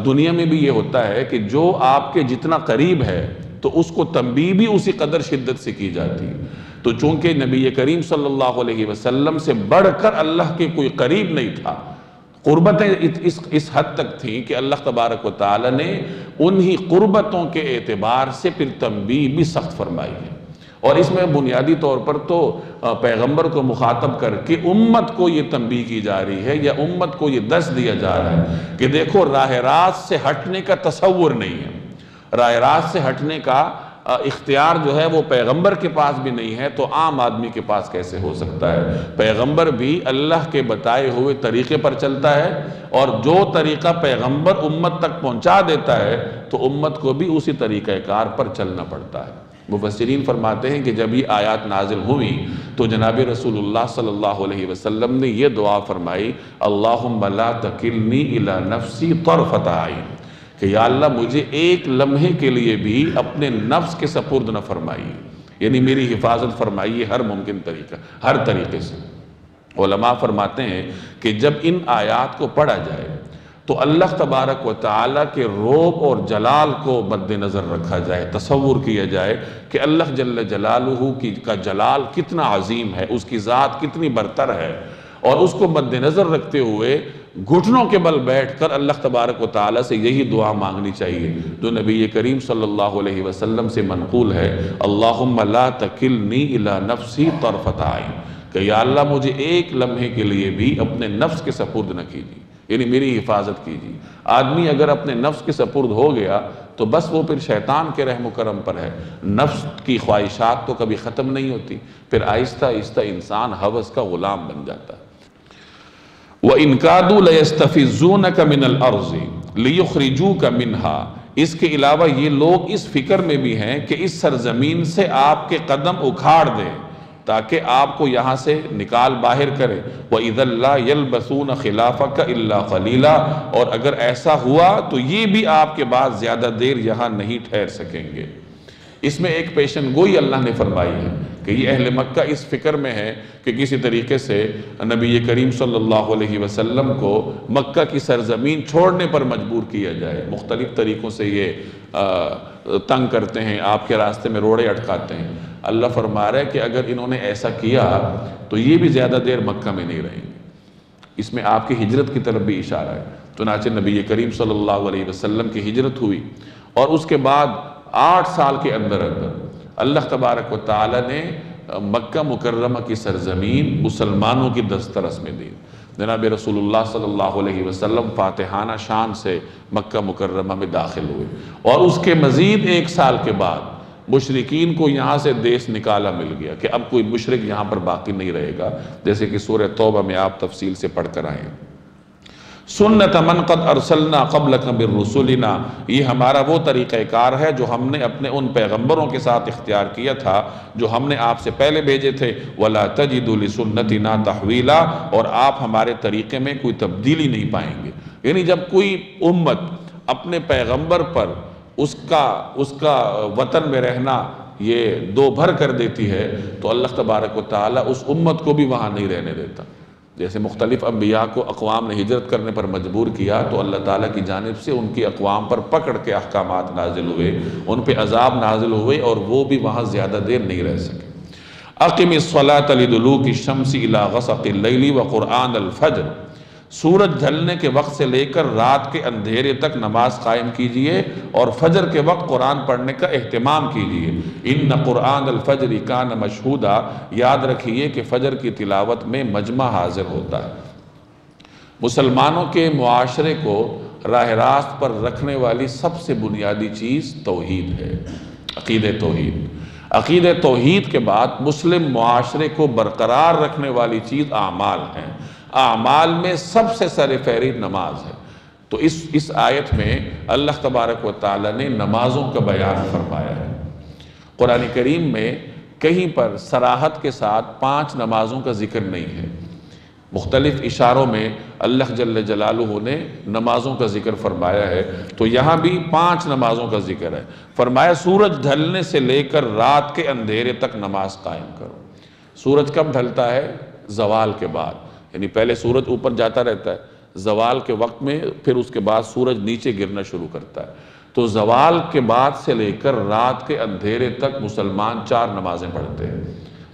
دنیا میں بھی یہ ہوتا ہے کہ جو آپ کے جتنا قریب ہے تو اس کو تنبیہ بھی اسی قدر شدت سے کی جاتی ہے۔ تو چونکہ نبی کریم صلی اللہ علیہ وسلم سے بڑھ کر اللہ کے کوئی قریب نہیں تھا، قربتیں اس حد تک تھیں کہ اللہ تبارک و تعالی نے انہی قربتوں کے اعتبار سے پھر تنبیہ بھی سخت فرمائی ہے۔ اور اس میں بنیادی طور پر تو پیغمبر کو مخاطب کر کے امت کو یہ تنبیہ کی جا رہی ہے، یا امت کو یہ دس دیا جا رہا ہے کہ دیکھو راہ راست سے ہٹنے کا تصور نہیں ہے، راہ راست سے ہٹنے کا اختیار جو ہے وہ پیغمبر کے پاس بھی نہیں ہے، تو عام آدمی کے پاس کیسے ہو سکتا ہے؟ پیغمبر بھی اللہ کے بتائے ہوئے طریقے پر چلتا ہے، اور جو طریقہ پیغمبر امت تک پہنچا دیتا ہے تو امت کو بھی اسی طریقہ کار پر چلنا پڑتا ہے۔ مفسرین فرماتے ہیں کہ جب یہ آیات نازل ہوئی تو جناب رسول اللہ صلی اللہ علیہ وسلم نے یہ دعا فرمائی، اللہم لا تکلنی الی نفسی طرفۃ عین، کہ یا اللہ مجھے ایک لمحے کے لیے بھی اپنے نفس کے سپرد نہ فرمائیے، یعنی میری حفاظت فرمائیے ہر ممکن طریقہ، ہر طریقے سے۔ علماء فرماتے ہیں کہ جب ان آیات کو پڑھا جائے تو اللہ تبارک و تعالیٰ کے روب اور جلال کو مد نظر رکھا جائے، تصور کیا جائے کہ اللہ جل جلالہ کا جلال کتنا عظیم ہے، اس کی ذات کتنی برتر ہے، اور اس کو مد نظر رکھتے ہوئے گھٹنوں کے بل بیٹھ کر اللہ تبارک و تعالیٰ سے یہی دعا مانگنی چاہیے جو نبی کریم صلی اللہ علیہ وسلم سے منقول ہے، اللہم لا تکلنی الی نفسی طرفۃ عین، کہ یا اللہ مجھے ایک لمحے کے لیے بھی اپنے نفس کے سپرد نہ کیجیے، یعنی میری حفاظت کیجیے۔ آدمی اگر اپنے نفس کے سپرد ہو گیا تو بس وہ پھر شیطان کے رحم و کرم پر ہے، نفس کی خواہشات تو کبھی ختم نہیں ہوتی، پھر آہستہ آہستہ انسان ہوس کا غلام بن جاتا ہے۔ وَإِن كَادُوا لَيَسْتَفِزُّونَكَ مِنَ الْأَرْضِ لِيُخْرِجُوكَ مِنْهَا، اس کے علاوہ یہ لوگ اس فکر میں بھی ہیں کہ اس سرزمین سے آپ کے قدم اکھاڑ دیں تاکہ آپ کو یہاں سے نکال باہر کرے، وَإِذًا لَا يَلْبَثُونَ خِلَافَكَ إِلَّا قَلِيلًا، اور اگر ایسا ہوا تو یہ بھی آپ کے بعد زیادہ دیر یہاں نہیں ٹھہر سکیں گے۔ اس میں ایک پیشن گوئی اللہ نے فرمائی ہے کہ یہ اہل مکہ اس فکر میں ہے کہ کسی طریقے سے نبی کریم صلی اللہ علیہ وسلم کو مکہ کی سرزمین چھوڑنے پر مجبور کیا جائے، مختلف طریقوں سے یہ تنگ کرتے ہیں، آپ کے راستے میں روڑے اٹکاتے ہیں۔ اللہ فرما رہا ہے کہ اگر انہوں نے ایسا کیا تو یہ بھی زیادہ دیر مکہ میں نہیں رہیں گے۔ اس میں آپ کی ہجرت کی طرف بھی اشارہ ہے، چنانچہ نبی کریم صلی اللہ علیہ وسلم کی ہجرت ہوئی، اور اس کے بعد 8 سال کے اندر اللہ تبارک و تعالی نے مکہ مکرمہ کی سرزمین مسلمانوں کی دسترس میں دی۔ جناب رسول اللہ صلی اللہ علیہ وسلم فاتحانہ شان سے مکہ مکرمہ میں داخل ہوئے، اور اس کے مزید 1 سال کے بعد مشرکین کو یہاں سے دیس نکالا مل گیا کہ اب کوئی مشرک یہاں پر باقی نہیں رہے گا، جیسے کہ سورہ توبہ میں آپ تفصیل سے پڑھ کر آئے ہیں۔ سنت من قد ارسلنا قبلک من رسولنا، یہ ہمارا وہ طریقہ کار ہے جو ہم نے اپنے ان پیغمبروں کے ساتھ اختیار کیا تھا جو ہم نے آپ سے پہلے بھیجے تھے، ولا تجد لسنتنا تحویلا، اور آپ ہمارے طریقے میں کوئی تبدیلی نہیں پائیں گے۔ یعنی جب کوئی امت اپنے پیغمبر پر اس کا وطن میں رہنا یہ دو بھر کر دیتی ہے تو اللہ تبارک و تعالی اس امت کو بھی وہاں نہیں رہنے دیتا۔ جیسے مختلف انبیاء کو اقوام نے ہجرت کرنے پر مجبور کیا تو اللہ تعالیٰ کی جانب سے ان کی اقوام پر پکڑ کے احکامات نازل ہوئے، ان پہ عذاب نازل ہوئے اور وہ بھی وہاں زیادہ دیر نہیں رہ سکے۔ اقم الصلاۃ لدلوک الشمس الی غسق اللیل وقرآن الفجر، سورج ڈھلنے کے وقت سے لے کر رات کے اندھیرے تک نماز قائم کیجئے اور فجر کے وقت قرآن پڑھنے کا اہتمام کیجئے۔ ان قرآن الفجر کان مشہودا، یاد رکھیے کہ فجر کی تلاوت میں مجمع حاضر ہوتا ہے۔ مسلمانوں کے معاشرے کو راہ راست پر رکھنے والی سب سے بنیادی چیز توحید ہے، عقیدہ توحید۔ عقیدہ توحید کے بعد مسلم معاشرے کو برقرار رکھنے والی چیز اعمال ہیں۔ اعمال میں سب سے سر فہرست نماز ہے۔ تو اس آیت میں اللہ تبارک و تعالی نے نمازوں کا بیان فرمایا ہے۔ قرآن کریم میں کہیں پر صراحت کے ساتھ 5 نمازوں کا ذکر نہیں ہے۔ مختلف اشاروں میں اللہ جل جلالہ نے نمازوں کا ذکر فرمایا ہے، تو یہاں بھی 5 نمازوں کا ذکر ہے۔ فرمایا سورج ڈھلنے سے لے کر رات کے اندھیرے تک نماز قائم کرو۔ سورج کب ڈھلتا ہے؟ زوال کے بعد، یعنی پہلے سورج اوپر جاتا رہتا ہے، زوال کے وقت میں پھر اس کے بعد سورج نیچے گرنا شروع کرتا ہے۔ تو زوال کے بعد سے لے کر رات کے اندھیرے تک مسلمان 4 نمازیں پڑھتے ہیں۔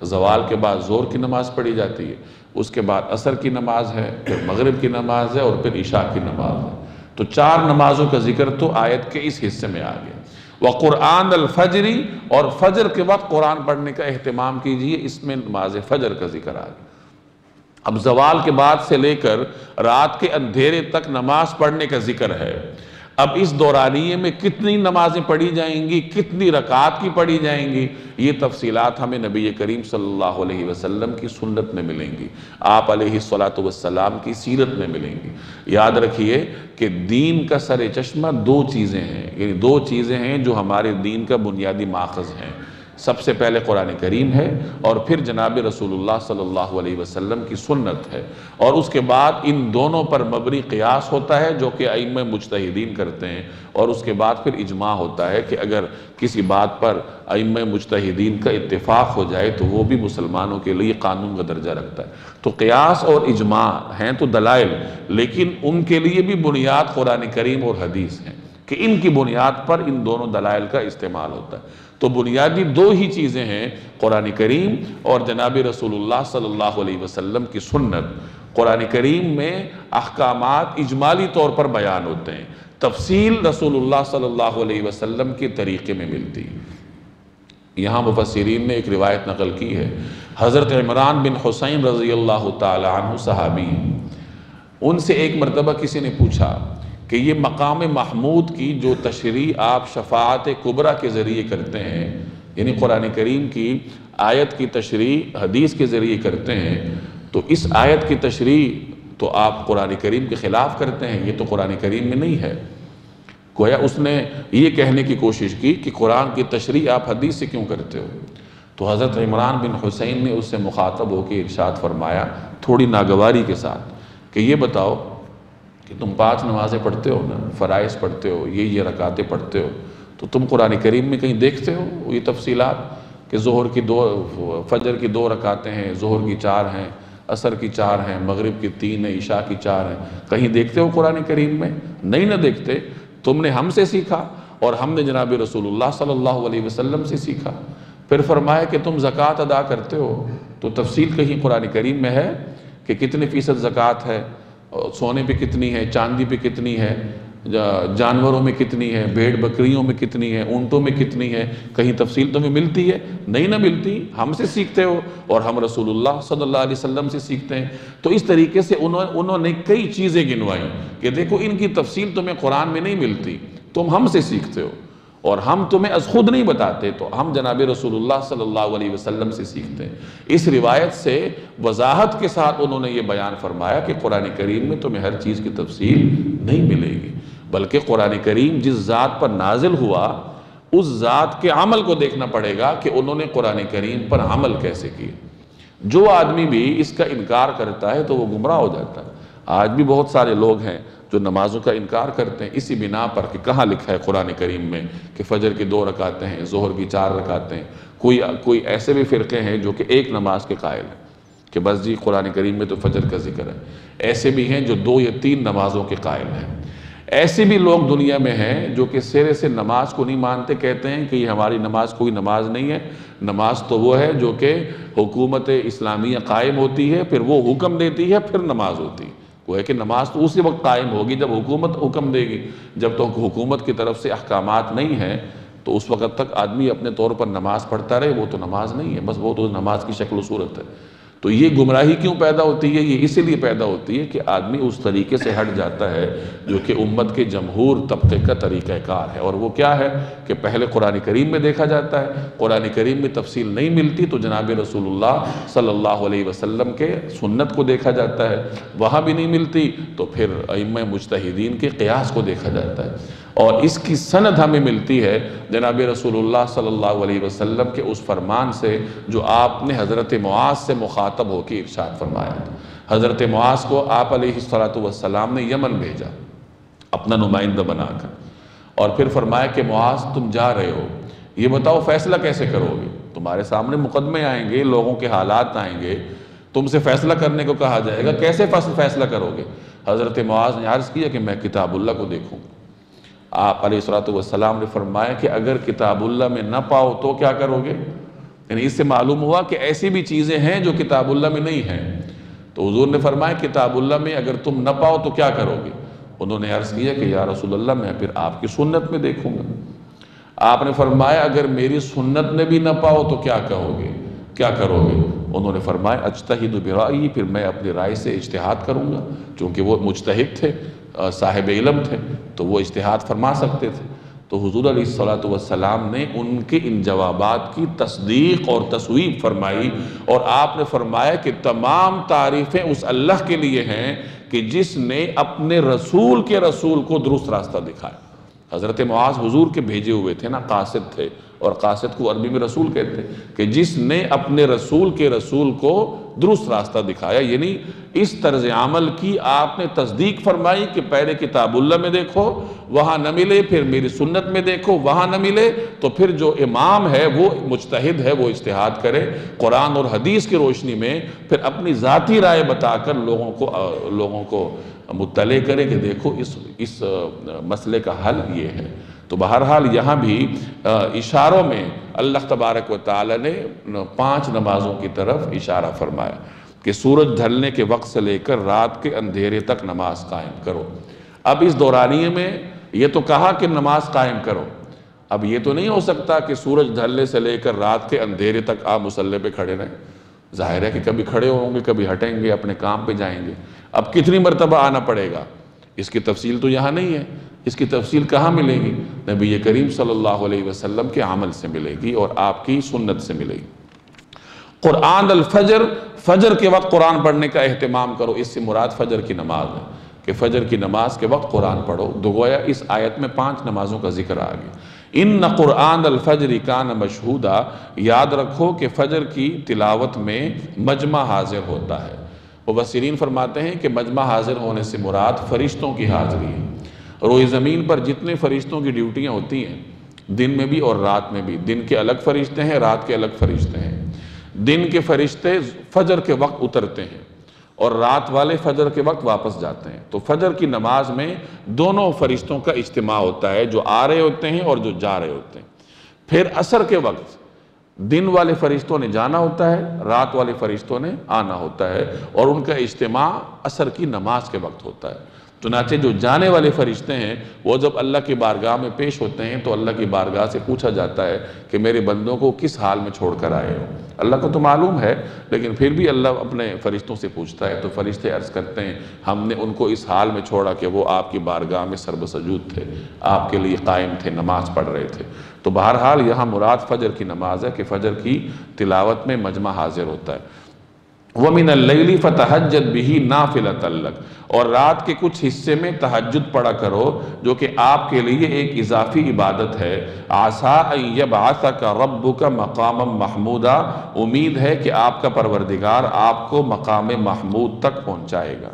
زوال کے بعد ظہر کی نماز پڑھی جاتی ہے، اس کے بعد عصر کی نماز ہے، پھر مغرب کی نماز ہے اور پھر عشاء کی نماز ہے۔ تو 4 نمازوں کا ذکر تو آیت کے اس حصے میں آ گیا۔ وَقُرْآنَ الْفَجْرِ، اور فجر کے وقت قرآن پڑھنے کا اہتمام کیجئے، اس میں نماز فجر کا ذکر آ گیا۔ اب زوال کے بعد سے لے کر رات کے اندھیرے تک نماز پڑھنے کا ذکر ہے۔ اب اس دورانیے میں کتنی نمازیں پڑھی جائیں گی، کتنی رکعات کی پڑھی جائیں گی، یہ تفصیلات ہمیں نبی کریم صلی اللہ علیہ وسلم کی سنت میں ملیں گی، آپ علیہ السلام کی سیرت میں ملیں گی۔ یاد رکھیے کہ دین کا سر چشمہ 2 چیزیں ہیں، یعنی 2 چیزیں ہیں جو ہمارے دین کا بنیادی ماخذ ہیں۔ سب سے پہلے قرآن کریم ہے اور پھر جناب رسول اللہ صلی اللہ علیہ وسلم کی سنت ہے، اور اس کے بعد ان دونوں پر مبنی قیاس ہوتا ہے جو کہ ائمہ مجتہدین کرتے ہیں، اور اس کے بعد پھر اجماع ہوتا ہے کہ اگر کسی بات پر ائمہ مجتہدین کا اتفاق ہو جائے تو وہ بھی مسلمانوں کے لیے قانون کا درجہ رکھتا ہے۔ تو قیاس اور اجماع ہیں تو دلائل، لیکن ان کے لیے بھی بنیاد قرآن کریم اور حدیث ہیں کہ ان کی بنیاد پر ان دونوں دلائل کا استعمال ہوتا ہے۔ تو بنیادی 2 ہی چیزیں ہیں، قرآن کریم اور جناب رسول اللہ صلی اللہ علیہ وسلم کی سنت۔ قرآن کریم میں احکامات اجمالی طور پر بیان ہوتے ہیں، تفصیل رسول اللہ صلی اللہ علیہ وسلم کے طریقے میں ملتی ہے۔ یہاں مفسرین نے ایک روایت نقل کی ہے، حضرت عمران بن حسین رضی اللہ تعالی عنہ صحابی، ان سے ایک مرتبہ کسی نے پوچھا کہ یہ مقام محمود کی جو تشریح آپ شفاعت کبریٰ کے ذریعے کرتے ہیں، یعنی قرآن کریم کی آیت کی تشریح حدیث کے ذریعے کرتے ہیں، تو اس آیت کی تشریح تو آپ قرآن کریم کے خلاف کرتے ہیں، یہ تو قرآن کریم میں نہیں ہے۔ گویا اس نے یہ کہنے کی کوشش کی کہ قرآن کی تشریح آپ حدیث سے کیوں کرتے ہو؟ تو حضرت عمران بن حسین نے اس سے مخاطب ہو کے ارشاد فرمایا تھوڑی ناگواری کے ساتھ کہ یہ بتاؤ کہ تم 5 نمازیں پڑھتے ہو نا، فرائض پڑھتے ہو، یہ رکعتیں پڑھتے ہو، تو تم قرآن کریم میں کہیں دیکھتے ہو یہ تفصیلات کہ فجر کی 2 رکعتیں ہیں، ظہر کی 4 ہیں، عصر کی 4 ہیں، مغرب کی 3 ہیں، عشاء کی 4 ہیں، کہیں دیکھتے ہو قرآن کریم میں؟ نہیں نہ دیکھتے، تم نے ہم سے سیکھا اور ہم نے جناب رسول اللہ صلی اللہ علیہ وسلم سے سیکھا۔ پھر فرمایا کہ تم زکوٰۃ ادا کرتے ہو، تو تفصیل کہیں قرآن کریم میں ہے کہ کتنے فیصد زکوٰۃ ہے، سونے پہ کتنی ہے، چاندی پہ کتنی ہے، جانوروں میں کتنی ہے، بھیڑ بکریوں میں کتنی ہے، اونٹوں میں کتنی ہے، کہیں تفصیل تمہیں ملتی ہے؟ نہیں نہ ملتی، ہم سے سیکھتے ہو اور ہم رسول اللہ صلی اللہ علیہ وسلم سے سیکھتے ہیں۔ تو اس طریقے سے انہوں نے کئی چیزیں گنوائیں کہ دیکھو ان کی تفصیل تمہیں قرآن میں نہیں ملتی، تم ہم سے سیکھتے ہو، اور ہم تمہیں از خود نہیں بتاتے، تو ہم جناب رسول اللہ صلی اللہ علیہ وسلم سے سیکھتے ہیں۔ اس روایت سے وضاحت کے ساتھ انہوں نے یہ بیان فرمایا کہ قرآن کریم میں تمہیں ہر چیز کی تفصیل نہیں ملے گی، بلکہ قرآن کریم جس ذات پر نازل ہوا اس ذات کے عمل کو دیکھنا پڑے گا کہ انہوں نے قرآن کریم پر عمل کیسے کیا۔ جو آدمی بھی اس کا انکار کرتا ہے تو وہ گمراہ ہو جاتا ہے۔ آج بھی بہت سارے لوگ ہیں جو نمازوں کا انکار کرتے ہیں اسی بنا پر کہ کہاں لکھا ہے قرآن کریم میں کہ فجر کی 2 رکعتیں ہیں، ظہر کی 4 رکعتیں ہیں۔ کوئی ایسے بھی فرقے ہیں جو کہ ایک نماز کے قائل ہیں، کہ بس جی قرآن کریم میں تو فجر کا ذکر ہے۔ ایسے بھی ہیں جو 2 یا 3 نمازوں کے قائل ہیں۔ ایسے بھی لوگ دنیا میں ہیں جو کہ سرے سے نماز کو نہیں مانتے، کہتے ہیں کہ یہ ہماری نماز کوئی نماز نہیں ہے، نماز تو وہ ہے جو کہ حکومت اسلامیہ قائم ہوتی ہے، پھر وہ حکم دیتی ہے، پھر نماز ہوتی ہے۔ وہ ہے کہ نماز تو اسی وقت قائم ہوگی جب حکومت حکم دے گی، جب تو حکومت کی طرف سے احکامات نہیں ہیں تو اس وقت تک آدمی اپنے طور پر نماز پڑھتا رہے، وہ تو نماز نہیں ہے، بس وہ تو نماز کی شکل و صورت ہے۔ تو یہ گمراہی کیوں پیدا ہوتی ہے؟ یہ اسی لیے پیدا ہوتی ہے کہ آدمی اس طریقے سے ہٹ جاتا ہے جو کہ امت کے جمہور طبقے کا طریقہ کار ہے، اور وہ کیا ہے کہ پہلے قرآن کریم میں دیکھا جاتا ہے، قرآن کریم میں تفصیل نہیں ملتی تو جناب رسول اللہ صلی اللہ علیہ وسلم کے سنت کو دیکھا جاتا ہے، وہاں بھی نہیں ملتی تو پھر ائمہ مجتہدین کے قیاس کو دیکھا جاتا ہے، اور اس کی سند ہمیں ملتی ہے جناب رسول اللہ صلی اللہ علیہ وسلم کے اس فرمان سے جو آپ نے حضرت معاذ سے مخاطب ہو کے ارشاد فرمایا تھا۔ حضرت معاذ کو آپ علیہ السلام نے یمن بھیجا اپنا نمائندہ بنا کر، اور پھر فرمایا کہ معاذ تم جا رہے ہو، یہ بتاؤ فیصلہ کیسے کرو گے؟ تمہارے سامنے مقدمے آئیں گے، لوگوں کے حالات آئیں گے، تم سے فیصلہ کرنے کو کہا جائے گا، کیسے فیصلہ کرو گے؟ حضرت معاذ نے عرض کیا کہ میں کتاب اللہ کو دیکھوں گا۔ آپ علیہ السلام نے فرمایا کہ اگر کتاب اللہ میں نہ پاؤ تو کیا کرو گے؟ یعنی اس سے معلوم ہوا کہ ایسی بھی چیزیں ہیں جو کتاب اللہ میں نہیں ہیں۔ تو حضور نے فرمایا کتاب اللہ میں اگر تم نہ پاؤ تو کیا کرو گے؟ انہوں نے عرض کیا کہ یا رسول اللہ میں پھر آپ کی سنت میں دیکھوں گا۔ آپ نے فرمایا اگر میری سنت میں بھی نہ پاؤ تو کیا کہو گے، کیا کرو گے؟ انہوں نے فرمایا اجتہد برائیی، پھر میں اپنی رائے سے اجتہاد کروں گا، چونکہ وہ مجتہد تھے، صاحب علم تھے تو وہ اجتہاد فرما سکتے تھے۔ تو حضور علیہ السلام نے ان کے ان جوابات کی تصدیق اور تصویب فرمائی، اور آپ نے فرمایا کہ تمام تعریفیں اس اللہ کے لیے ہیں کہ جس نے اپنے رسول کے رسول کو درست راستہ دکھایا۔ حضرت معاذ حضور کے بھیجے ہوئے تھے نا، قاصد تھے، اور قاصد کو عربی میں رسول کہتے ہیں، کہ جس نے اپنے رسول کے رسول کو درست راستہ دکھایا، یعنی اس طرز عمل کی آپ نے تصدیق فرمائی کہ پہلے کتاب اللہ میں دیکھو وہاں نہ ملے، پھر میری سنت میں دیکھو وہاں نہ ملے، تو پھر جو امام ہے وہ مجتہد ہے، وہ اجتہاد کرے قرآن اور حدیث کی روشنی میں، پھر اپنی ذاتی رائے بتا کر لوگوں کو مطلع کرے کہ دیکھو اس مسئلے کا حل یہ ہے۔ تو بہرحال یہاں بھی اشاروں میں اللہ تبارک و تعالی نے 5 نمازوں کی طرف اشارہ فرمایا کہ سورج ڈھلنے کے وقت سے لے کر رات کے اندھیرے تک نماز قائم کرو۔ اب اس دورانیے میں یہ تو کہا کہ نماز قائم کرو، اب یہ تو نہیں ہو سکتا کہ سورج ڈھلنے سے لے کر رات کے اندھیرے تک آپ مصلی پہ کھڑے رہیں، ظاہر ہے کہ کبھی کھڑے ہوں گے، کبھی ہٹیں گے، اپنے کام پہ جائیں گے، اب کتنی مرتبہ آنا پڑے گا؟ اس کی تفصیل تو یہاں نہیں ہے، اس کی تفصیل کہاں ملے گی؟ نبی کریم صلی اللہ علیہ وسلم کے عمل سے ملے گی اور آپ کی سنت سے ملے گی۔ قرآن الفجر، فجر کے وقت قرآن پڑھنے کا اہتمام کرو، اس سے مراد فجر کی نماز ہے کہ فجر کی نماز کے وقت قرآن پڑھو۔ گویا اس آیت میں 5 نمازوں کا ذکر آ گیا۔ ان قرآن الفجر کان مشہودا، یاد رکھو کہ فجر کی تلاوت میں مجمع حاضر ہوتا ہے۔ مفسرین فرماتے ہیں کہ مجمع حاضر ہونے سے مراد فرشتوں کی حاضری ہے۔ روئے زمین پر جتنے فرشتوں کی ڈیوٹیاں ہوتی ہیں، دن میں بھی اور رات میں بھی، دن کے الگ فرشتے ہیں، رات کے الگ فرشتے ہیں۔ دن کے فرشتے فجر کے وقت اترتے ہیں اور رات والے فجر کے وقت واپس جاتے ہیں، تو فجر کی نماز میں دونوں فرشتوں کا اجتماع ہوتا ہے، جو آ رہے ہوتے ہیں اور جو جا رہے ہوتے ہیں۔ پھر عصر کے وقت دن والے فرشتوں نے جانا ہوتا ہے، رات والے فرشتوں نے آنا ہوتا ہے، اور ان کا اجتماع عصر کی نماز کے وقت ہوتا ہے۔ چنانچہ جو جانے والے فرشتے ہیں وہ جب اللہ کی بارگاہ میں پیش ہوتے ہیں تو اللہ کی بارگاہ سے پوچھا جاتا ہے کہ میرے بندوں کو کس حال میں چھوڑ کر آئے ہو؟ اللہ کو تو معلوم ہے، لیکن پھر بھی اللہ اپنے فرشتوں سے پوچھتا ہے، تو فرشتے عرض کرتے ہیں ہم نے ان کو اس حال میں چھوڑا کہ وہ آپ کی بارگاہ میں سرب سجود تھے، آپ کے لیے قائم تھے، نماز پڑھ رہے تھے۔ تو بہرحال یہاں مراد فجر کی نماز ہے کہ فجر کی تلاوت میں مجمع حاضر ہوتا ہے۔ وَمِنَ اللَّيْلِ فَتَحَجَّدْ بِهِ نَافِلَةً لَكَ، اور رات کے کچھ حصے میں تہجد پڑھا کرو جو کہ آپ کے لیے ایک اضافی عبادت ہے۔ عَسَىٰ أَن يَبْعَثَكَ رَبُّكَ مَقَامًا مَحْمُودًا، امید ہے کہ آپ کا پروردگار آپ کو مقام محمود تک پہنچائے گا۔